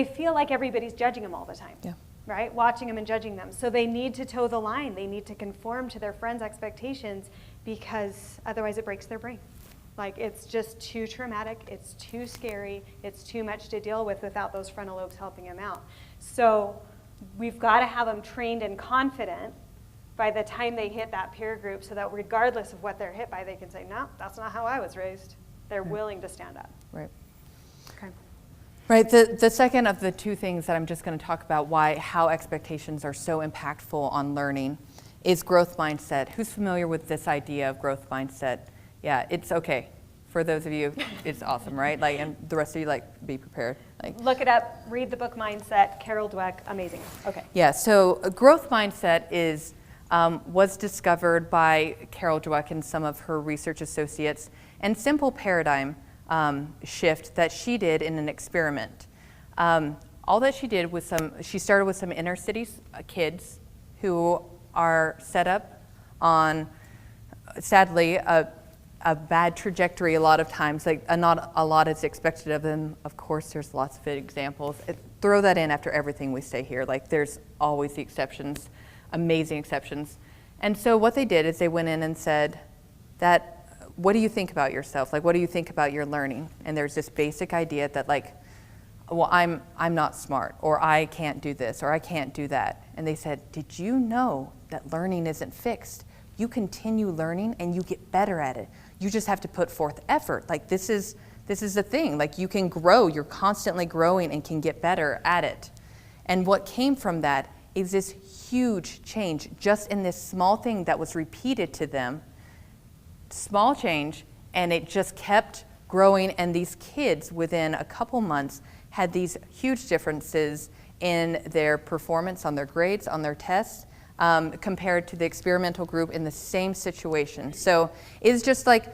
feel like everybody's judging them all the time, right? Watching them and judging them. So they need to toe the line. They need to conform to their friends' expectations because otherwise it breaks their brain. Like it's just too traumatic, it's too scary, it's too much to deal with without those frontal lobes helping them out. So we've got to have them trained and confident by the time they hit that peer group so that regardless of what they're hit by, they can say, no, that's not how I was raised. They're willing to stand up. Right. Okay. Right. The second of the two things that I'm just going to talk about how expectations are so impactful on learning is growth mindset. Who's familiar with this idea of growth mindset? Yeah, it's okay. For those of you, it's awesome, right? Like, and the rest of you, like, be prepared. Like, look it up, read the book Mindset, Carol Dweck, amazing. Okay. Yeah, so a growth mindset was discovered by Carol Dweck and some of her research associates, and simple paradigm shift that she did in an experiment. All that she did was she started with some inner city kids who are set up on, sadly, a bad trajectory a lot of times. Like not a lot is expected of them. Of course, there's lots of examples. Throw that in after everything we say here. Like there's always the exceptions, amazing exceptions. And so what they did is they went in and said what do you think about yourself? Like, what do you think about your learning? And there's this basic idea that like, well, I'm not smart, or I can't do this, or I can't do that. And they said, did you know that learning isn't fixed? You continue learning and you get better at it. You just have to put forth effort. Like this is the thing. Like you can grow, you're constantly growing and can get better at it. And what came from that is this huge change just in this small thing that was repeated to them. Small change, and it just kept growing, and these kids within a couple months had these huge differences in their performance on their grades, on their tests, compared to the experimental group in the same situation. So it's just like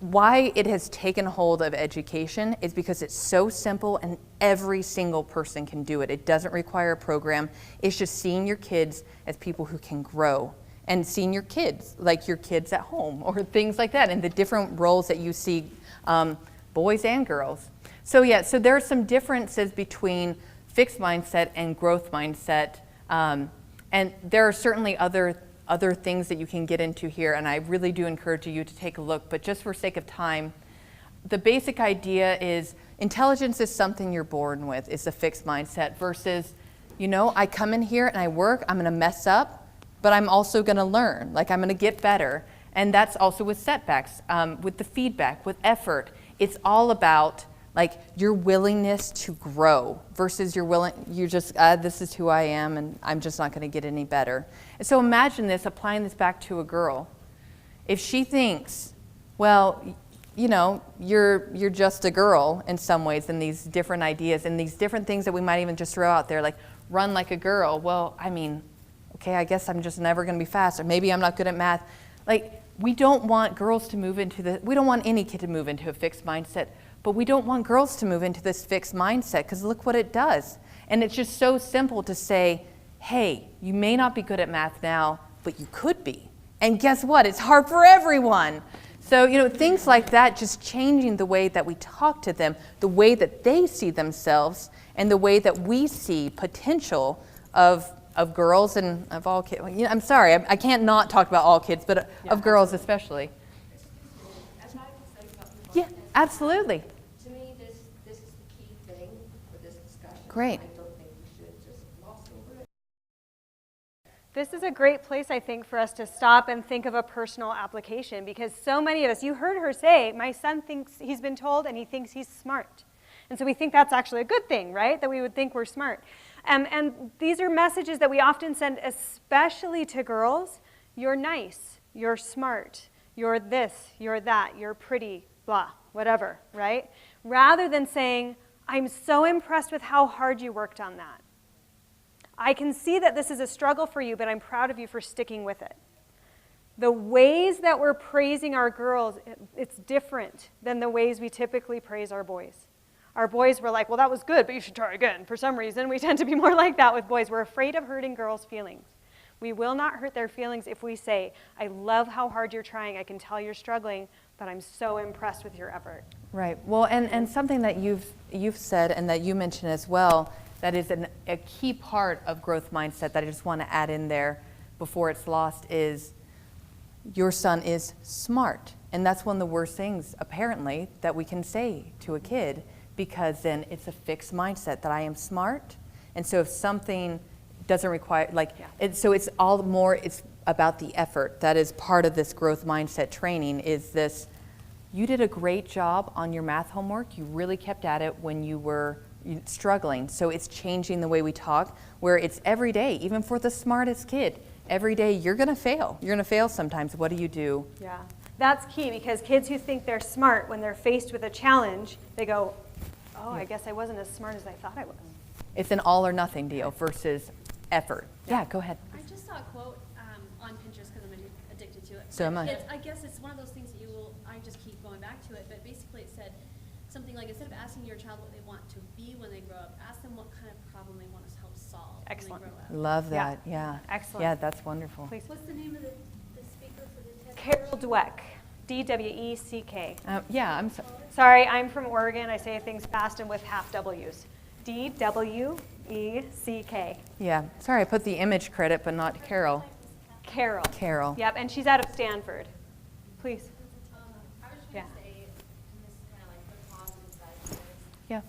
why it has taken hold of education is because it's so simple and every single person can do it. It doesn't require a program. It's just seeing your kids as people who can grow and seeing your kids like your kids at home or things like that and the different roles that you see, boys and girls. So yeah, so there are some differences between fixed mindset and growth mindset. And there are certainly other things that you can get into here, and I really do encourage you to take a look, but just for sake of time, the basic idea is intelligence is something you're born with. It's a fixed mindset versus, you know, I come in here and I work, I'm gonna mess up, but I'm also gonna learn, like I'm gonna get better. And that's also with setbacks, with the feedback, with effort. It's all about like your willingness to grow versus you just, this is who I am and I'm just not gonna get any better. And so imagine this, applying this back to a girl. If she thinks, well, you know, you're just a girl in some ways, and these different ideas and these different things that we might even just throw out there, like run like a girl. Well, I mean, okay, I guess I'm just never gonna be fast, or maybe I'm not good at math. Like, we don't want girls to move into we don't want any kid to move into a fixed mindset. But we don't want girls to move into this fixed mindset because look what it does. And it's just so simple to say, hey, you may not be good at math now, but you could be. And guess what? It's hard for everyone. So, you know, things like that, just changing the way that we talk to them, the way that they see themselves, and the way that we see potential of girls and of all kids. You know, I'm sorry, I can't not talk about all kids, but of girls especially. Yeah, absolutely. To me, this is the key thing for this discussion. Great. I don't think we should just gloss over it. This is a great place, I think, for us to stop and think of a personal application, because so many of us, you heard her say, my son thinks he's been told and he thinks he's smart. And so we think that's actually a good thing, right? That we would think we're smart. And these are messages that we often send, especially to girls. You're nice, you're smart, you're this, you're that, you're pretty, blah, whatever, right? Rather than saying, I'm so impressed with how hard you worked on that. I can see that this is a struggle for you, but I'm proud of you for sticking with it. The ways that we're praising our girls, it's different than the ways we typically praise our boys. Our boys were like, well, that was good, but you should try again. For some reason, we tend to be more like that with boys. We're afraid of hurting girls' feelings. We will not hurt their feelings if we say, I love how hard you're trying. I can tell you're struggling, but I'm so impressed with your effort. Right. Well, and something that you've said and that you mentioned as well, that is a key part of growth mindset that I just want to add in there before it's lost is your son is smart. And that's one of the worst things, apparently, that we can say to a kid, because then it's a fixed mindset that I am smart. And so if something doesn't require, so it's all more, it's about the effort. That is part of this growth mindset training is this, you did a great job on your math homework. You really kept at it when you were struggling. So it's changing the way we talk, where it's every day, even for the smartest kid. Every day you're gonna fail. You're gonna fail sometimes. What do you do? Yeah, that's key, because kids who think they're smart, when they're faced with a challenge, they go, oh, I guess I wasn't as smart as I thought I was. It's an all or nothing deal versus effort. Yeah, go ahead. I just saw a quote on Pinterest because I'm addicted to it. So am I. I guess it's one of those things that I just keep going back to it, but basically it said something like, instead of asking your child what they want to be when they grow up, ask them what kind of problem they want to help solve Excellent. when they grow up. Love that, yeah. Excellent. Yeah, that's wonderful. Please. What's the name of the speaker for the TED? Carol Dweck, D-W-E-C-K. Yeah, I'm sorry. Sorry, I'm from Oregon. I say things fast and with half W's. D-W-E-C-K. Yeah, sorry, I put the image credit, but not Carol. Carol. Carol. Yep, and she's out of Stanford. Please. I was Yeah. trying to say, and this is kind of like the positive side of this. Yeah.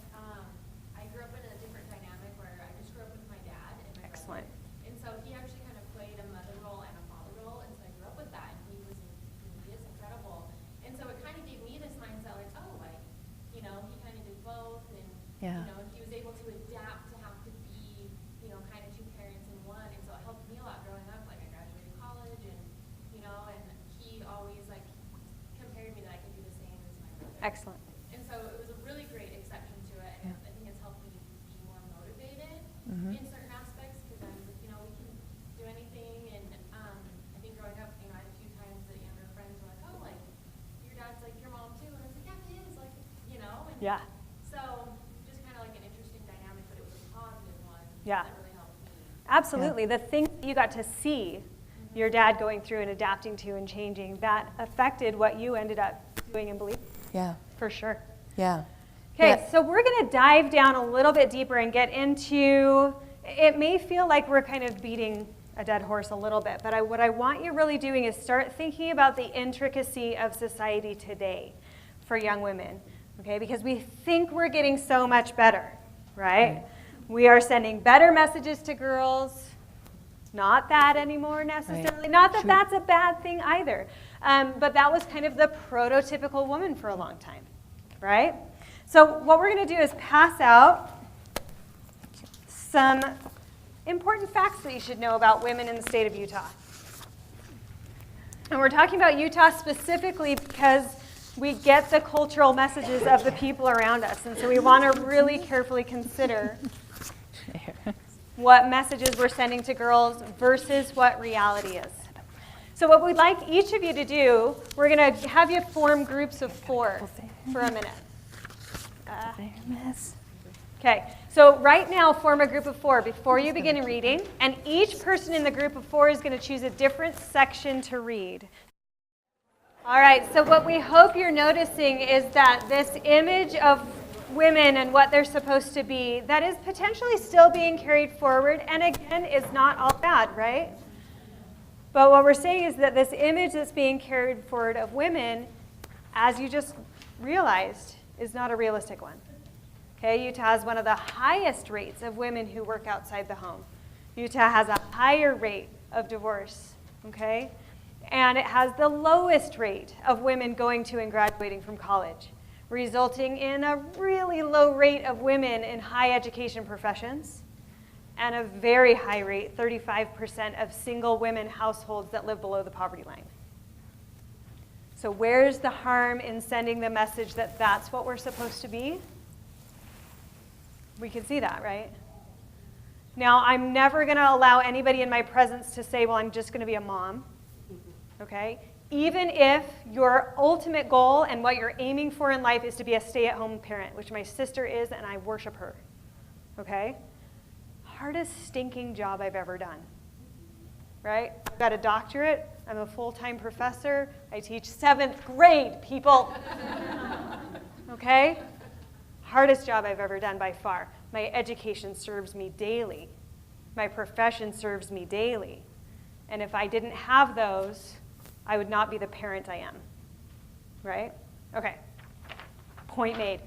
I grew up in a different dynamic where I just grew up with my dad and my Excellent. brother. And so he actually kind of played a mother role and a father role, and so I grew up with that. And he is incredible. And so it kind of gave me this mindset like, oh, like, you know, he kind of did both, and Yeah. you know, he was able to adapt to have to be, you know, kind of two parents in one. And so it helped me a lot growing up. Like I graduated college, and you know, and he always like compared me that I could do the same as my brother. Excellent. And so it was a really great exception to it, and I think it's helped me be more motivated Mhm. in certain aspects, because I'm, you know, we can do anything, Yeah. So just kind of like an interesting dynamic, but it was a positive one. Yeah. That really helped me. Absolutely. The things that you got to see your dad going through and adapting to and changing, that affected what you ended up doing and believing. Yeah. For sure. Yeah. Okay, Yeah. so we're going to dive down a little bit deeper and get into, it may feel like we're kind of beating a dead horse a little bit, but what I want you really doing is start thinking about the intricacy of society today for young women, okay? Because we think we're getting so much better, right? We are sending better messages to girls. Not that anymore necessarily. Not that that's a bad thing either. But that was kind of the prototypical woman for a long time, right? So what we're going to do is pass out some important facts that you should know about women in the state of Utah. And we're talking about Utah specifically because we get the cultural messages of the people around us. And so we want to really carefully consider what messages we're sending to girls versus what reality is. So what we'd like each of you to do, we're going to have you form groups of 4 for a minute. Okay, so right now form a group of 4 before you begin reading, and each person in the group of 4 is going to choose a different section to read. All right, so what we hope you're noticing is that this image of women and what they're supposed to be, that is potentially still being carried forward, and again, is not all bad, right? But what we're saying is that this image that's being carried forward of women, as you just realized, is not a realistic one. Okay, Utah has one of the highest rates of women who work outside the home. Utah has a higher rate of divorce, okay? And it has the lowest rate of women going to and graduating from college, resulting in a really low rate of women in high education professions and a very high rate, 35% of single women households that live below the poverty line. So where's the harm in sending the message that that's what we're supposed to be? We can see that, right? Now, I'm never going to allow anybody in my presence to say, well, I'm just going to be a mom, okay? Even if your ultimate goal and what you're aiming for in life is to be a stay-at-home parent, which my sister is, and I worship her, okay? Hardest stinking job I've ever done, right? I've got a doctorate. I'm a full-time professor. I teach 7th grade, people, okay? Hardest job I've ever done by far. My education serves me daily. My profession serves me daily. And if I didn't have those, I would not be the parent I am, right? Okay, point made.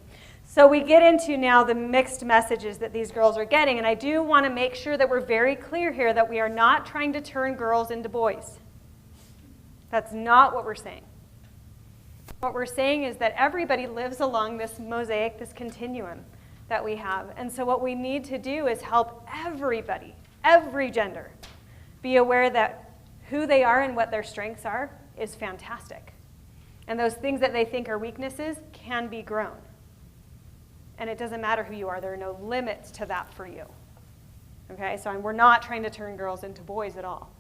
So we get into now the mixed messages that these girls are getting, and I do want to make sure that we're very clear here that we are not trying to turn girls into boys. That's not what we're saying. What we're saying is that everybody lives along this mosaic, this continuum that we have. And so what we need to do is help everybody, every gender, be aware that who they are and what their strengths are is fantastic. And those things that they think are weaknesses can be grown. And it doesn't matter who you are. There are no limits to that for you. Okay, so we're not trying to turn girls into boys at all.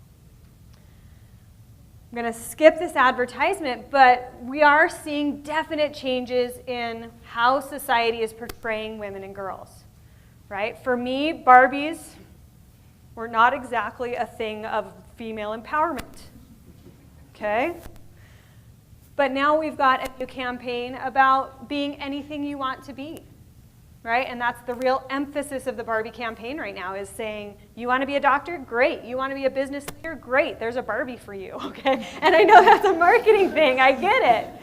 I'm going to skip this advertisement, but we are seeing definite changes in how society is portraying women and girls, right? For me, Barbies were not exactly a thing of female empowerment, okay? But now we've got a new campaign about being anything you want to be, right? And that's the real emphasis of the Barbie campaign right now, is saying, you want to be a doctor? Great. You want to be a business leader? Great. There's a Barbie for you, okay? And I know that's a marketing thing. I get it.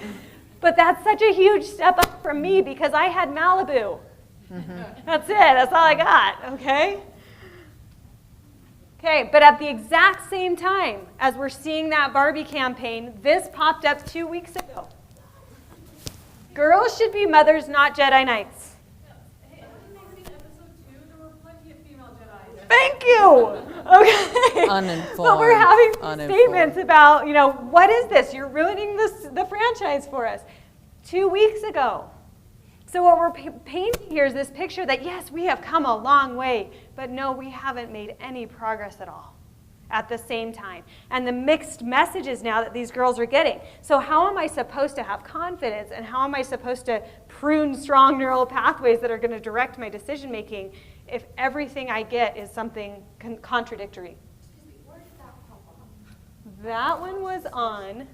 But that's such a huge step up from me because I had Malibu. That's it. That's all I got, okay? Okay, but at the exact same time as we're seeing that Barbie campaign, this popped up 2 weeks ago. Girls should be mothers, not Jedi Knights. Thank you. Okay. Uninformed. But we're having statements about, what is this? You're ruining the franchise for us. 2 weeks ago. So what we're painting here is this picture that, yes, we have come a long way, but no, we haven't made any progress at all. at the same time, and the mixed messages now that these girls are getting. So how am I supposed to have confidence, and how am I supposed to prune strong neural pathways that are going to direct my decision making if everything I get is something contradictory? Excuse me, where did that pop up? That one was on,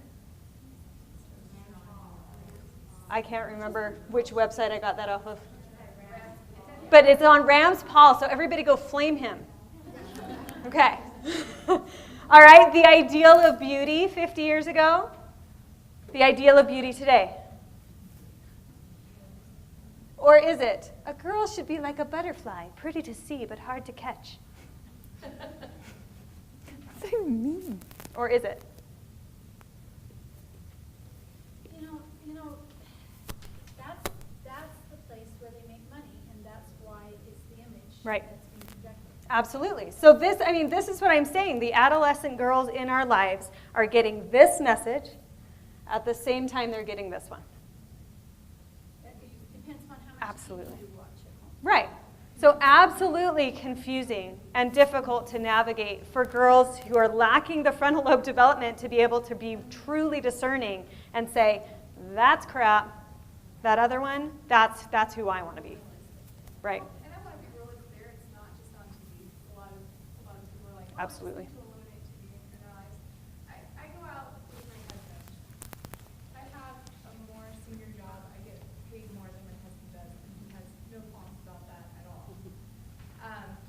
I can't remember which website I got that off of. But it's on Rams Paul, so everybody go flame him. Okay. All right, the ideal of beauty 50 years ago, the ideal of beauty today. Or is it, a girl should be like a butterfly, pretty to see but hard to catch? What does that mean? Or is it? You know, that's the place where they make money, and that's why it's the image Right. that's being projected. Absolutely. So this is what I'm saying. The adolescent girls in our lives are getting this message at the same time they're getting this one. It depends on how much Absolutely. TV you watch at home. Right. So absolutely confusing and difficult to navigate for girls who are lacking the frontal lobe development to be able to be truly discerning and say, that's crap, that other one, that's who I want to be. Right. And I want to be really clear, it's not just on TV. A lot of people are like, oh, Absolutely. to eliminate TV in their lives. I go out with my husband. I have a more senior job. I get paid more than my husband does, and he has no qualms about that at all.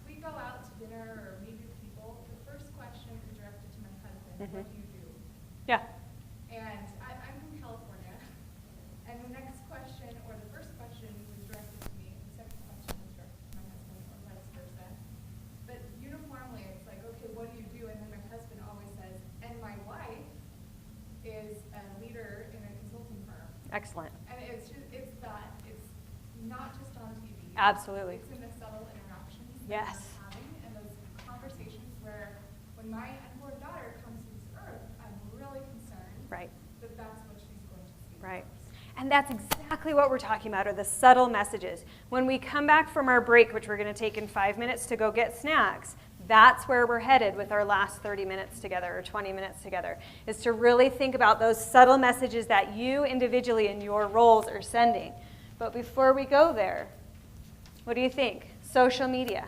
We go out to dinner or meet new people. The first question is directed to my husband. What do you do? Yeah. And I'm from California. And the next question, or the first question, was directed to me. The second question was directed to my husband, or vice versa. But uniformly, it's like, okay, what do you do? And then my husband always says, and my wife is a leader in a consulting firm. Excellent. And it's not just on TV. Absolutely. It's in the subtle interactions Yes. that we're having, and those conversations where when my unborn daughter comes to this earth, I'm really concerned Right. that that's what she's going to see. Right. And that's exactly what we're talking about, are the subtle messages. When we come back from our break, which we're going to take in 5 minutes to go get snacks, that's where we're headed with our last 30 minutes together or 20 minutes together, is to really think about those subtle messages that you individually in your roles are sending. But before we go there, what do you think? Social media.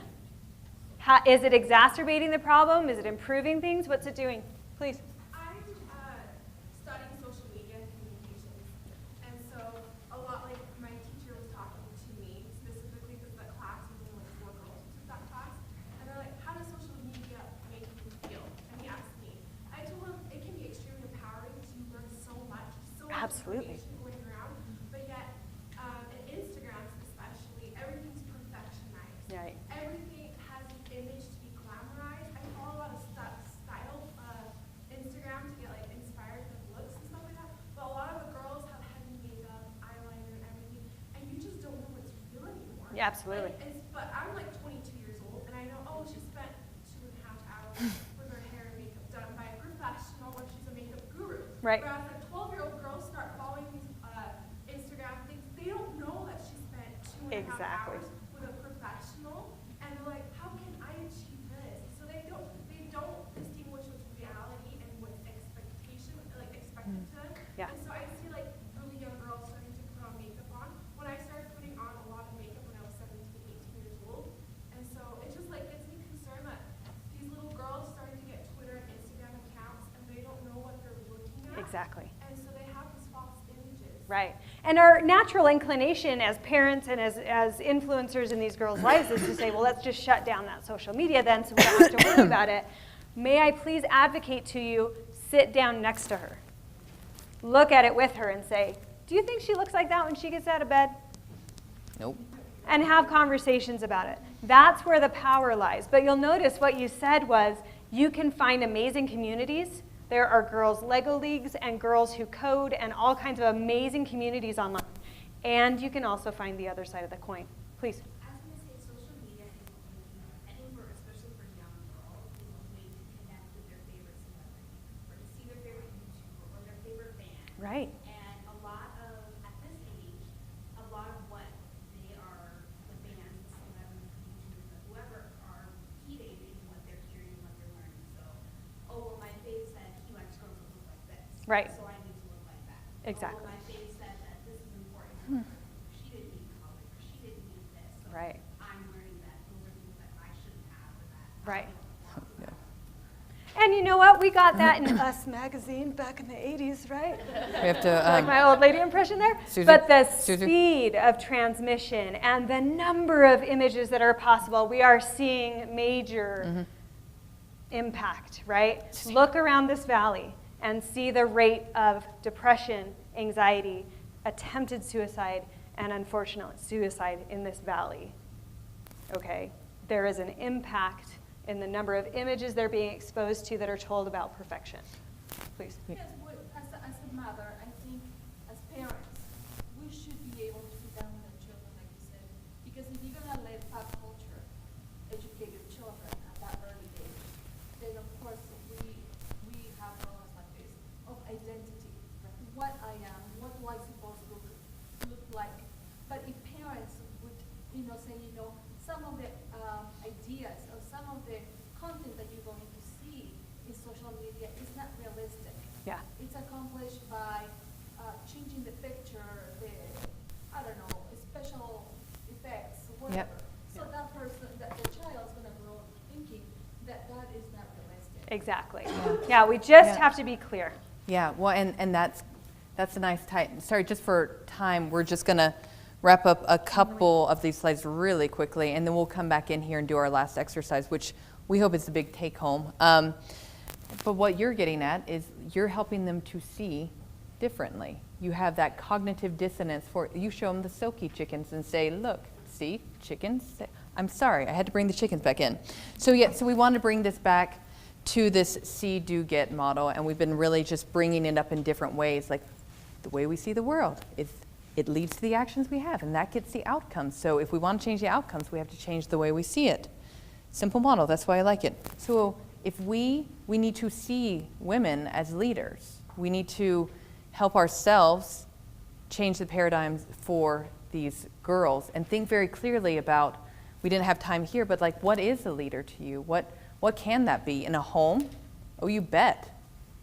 Is it exacerbating the problem? Is it improving things? What's it doing? Please. I'm studying social media communications, and so a lot like my teacher was talking to me specifically because the class was only like 4 girls who took that class, and they're like, "How does social media make you feel?" And he asked me. I told him it can be extremely empowering to learn so much Absolutely. information going around, but yet in Instagram especially, everything's perfectionized. Right. Everything has an image to be glamorized. I follow a lot of style Instagram to get like inspired with looks and stuff like that. But a lot of the girls have heavy makeup, eyeliner, and everything, and you just don't know what's real anymore. Yeah, absolutely. But I'm like 22 years old, and I know, oh, she spent 2.5 hours with her hair and makeup done by a professional, or she's a makeup guru. Right. Whereas like 12-year-old girls start following these Instagram things, they don't know that she spent 2.5 Exactly. hours with a professional, and they're like, how can I achieve this? So they don't distinguish what's reality and what's expected to them. Yeah. And so I see like really young girls starting to put on makeup on. When I started putting on a lot of makeup when I was 17, 18 years old, and so it just like gets me concerned that these little girls starting to get Twitter and Instagram accounts, and they don't know what they're looking at. Exactly. And so they have these false images. Right. And our natural inclination as parents and as influencers in these girls' lives is to say, well, let's just shut down that social media then so we don't have to worry about it. May I please advocate to you, sit down next to her. Look at it with her and say, do you think she looks like that when she gets out of bed? Nope. And have conversations about it. That's where the power lies. But you'll notice what you said was you can find amazing communities. There are girls' Lego leagues and girls who code and all kinds of amazing communities online. And you can also find the other side of the coin. Please. I was going to say social media is a way, I think especially for young girls, is a way to connect with their favorite celebrity, or to see their favorite YouTuber, or their favorite band. Right. And a lot of, at this age, a lot of what they are, the bands, the celebrities, YouTubers, whoever, are keying in what they're hearing and what they're learning. So Right. So I need to look like that. Exactly. Oh, my face said that this is important. She didn't need college, or she didn't need this. So Right. I'm learning that those are things that I shouldn't have, or that Right. I don't want. And you know what? We got that in Us magazine back in the 80s, right? We have to, Like my old lady impression there. Susan? But the Susan? speed of transmission and the number of images that are possible, we are seeing major impact, right? Look around this valley and see the rate of depression, anxiety, attempted suicide, and unfortunate suicide in this valley. Okay? There is an impact in the number of images they're being exposed to that are told about perfection. Please. Yes, as a mother, I think as parents, we should be able to sit down with our children, like you said, because if you're gonna let pop culture educate your children at that early age, then of course we have problems like this of identity, what I am, what do I supposed to look like. But if parents would, say, some of the ideas or some of the content that you're going to see in social media is not realistic. Yeah. It's accomplished by changing the picture, I don't know, special effects, whatever. So that person, the child's gonna grow up thinking that is not realistic. Exactly. Yeah, we just have to be clear. Yeah, well, and that's a nice tight. Sorry, just for time, we're just gonna wrap up a couple of these slides really quickly, and then we'll come back in here and do our last exercise, which we hope is the big take home. But what you're getting at is you're helping them to see differently. You have that cognitive dissonance you show them the Silky chickens and say, look, see, chickens. I'm sorry, I had to bring the chickens back in. So we want to bring this back to this see, do, get model, and we've been really just bringing it up in different ways, like the way we see the world. It leads to the actions we have, and that gets the outcomes. So if we want to change the outcomes, we have to change the way we see it. Simple model, that's why I like it. So if we need to see women as leaders. We need to help ourselves change the paradigms for these girls and think very clearly about, we didn't have time here, but like, what is a leader to you? What can that be? In a home? Oh, you bet.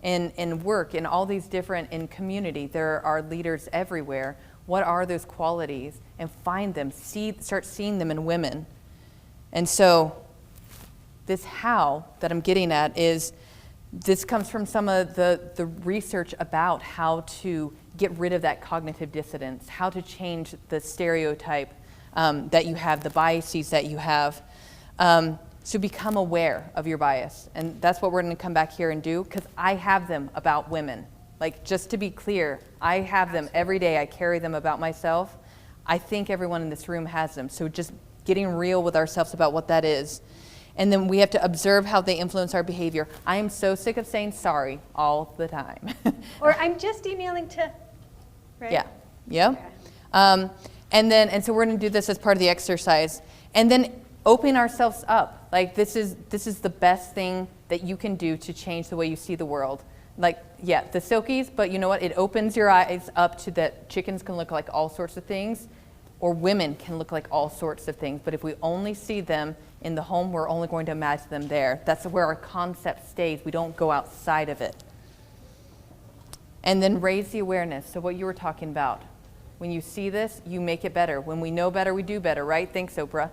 In work, in all these different, in community, there are leaders everywhere. What are those qualities? And find them, start seeing them in women. And so this how that I'm getting at is, this comes from some of the research about how to get rid of that cognitive dissonance, how to change the stereotype that you have, the biases that you have. So become aware of your bias. And that's what we're going to come back here and do, because I have them about women. Like, just to be clear, I have them every day. I carry them about myself. I think everyone in this room has them. So just getting real with ourselves about what that is. And then we have to observe how they influence our behavior. I am so sick of saying sorry all the time. Or I'm just emailing to, right? Yeah. Okay. And so we're going to do this as part of the exercise. And then open ourselves up. Like, this is the best thing that you can do to change the way you see the world. Like, yeah, the Silkies, but you know what? It opens your eyes up to that chickens can look like all sorts of things, or women can look like all sorts of things. But if we only see them in the home, we're only going to imagine them there. That's where our concept stays. We don't go outside of it. And then raise the awareness. So what you were talking about. When you see this, you make it better. When we know better, we do better, right? Thanks, Oprah.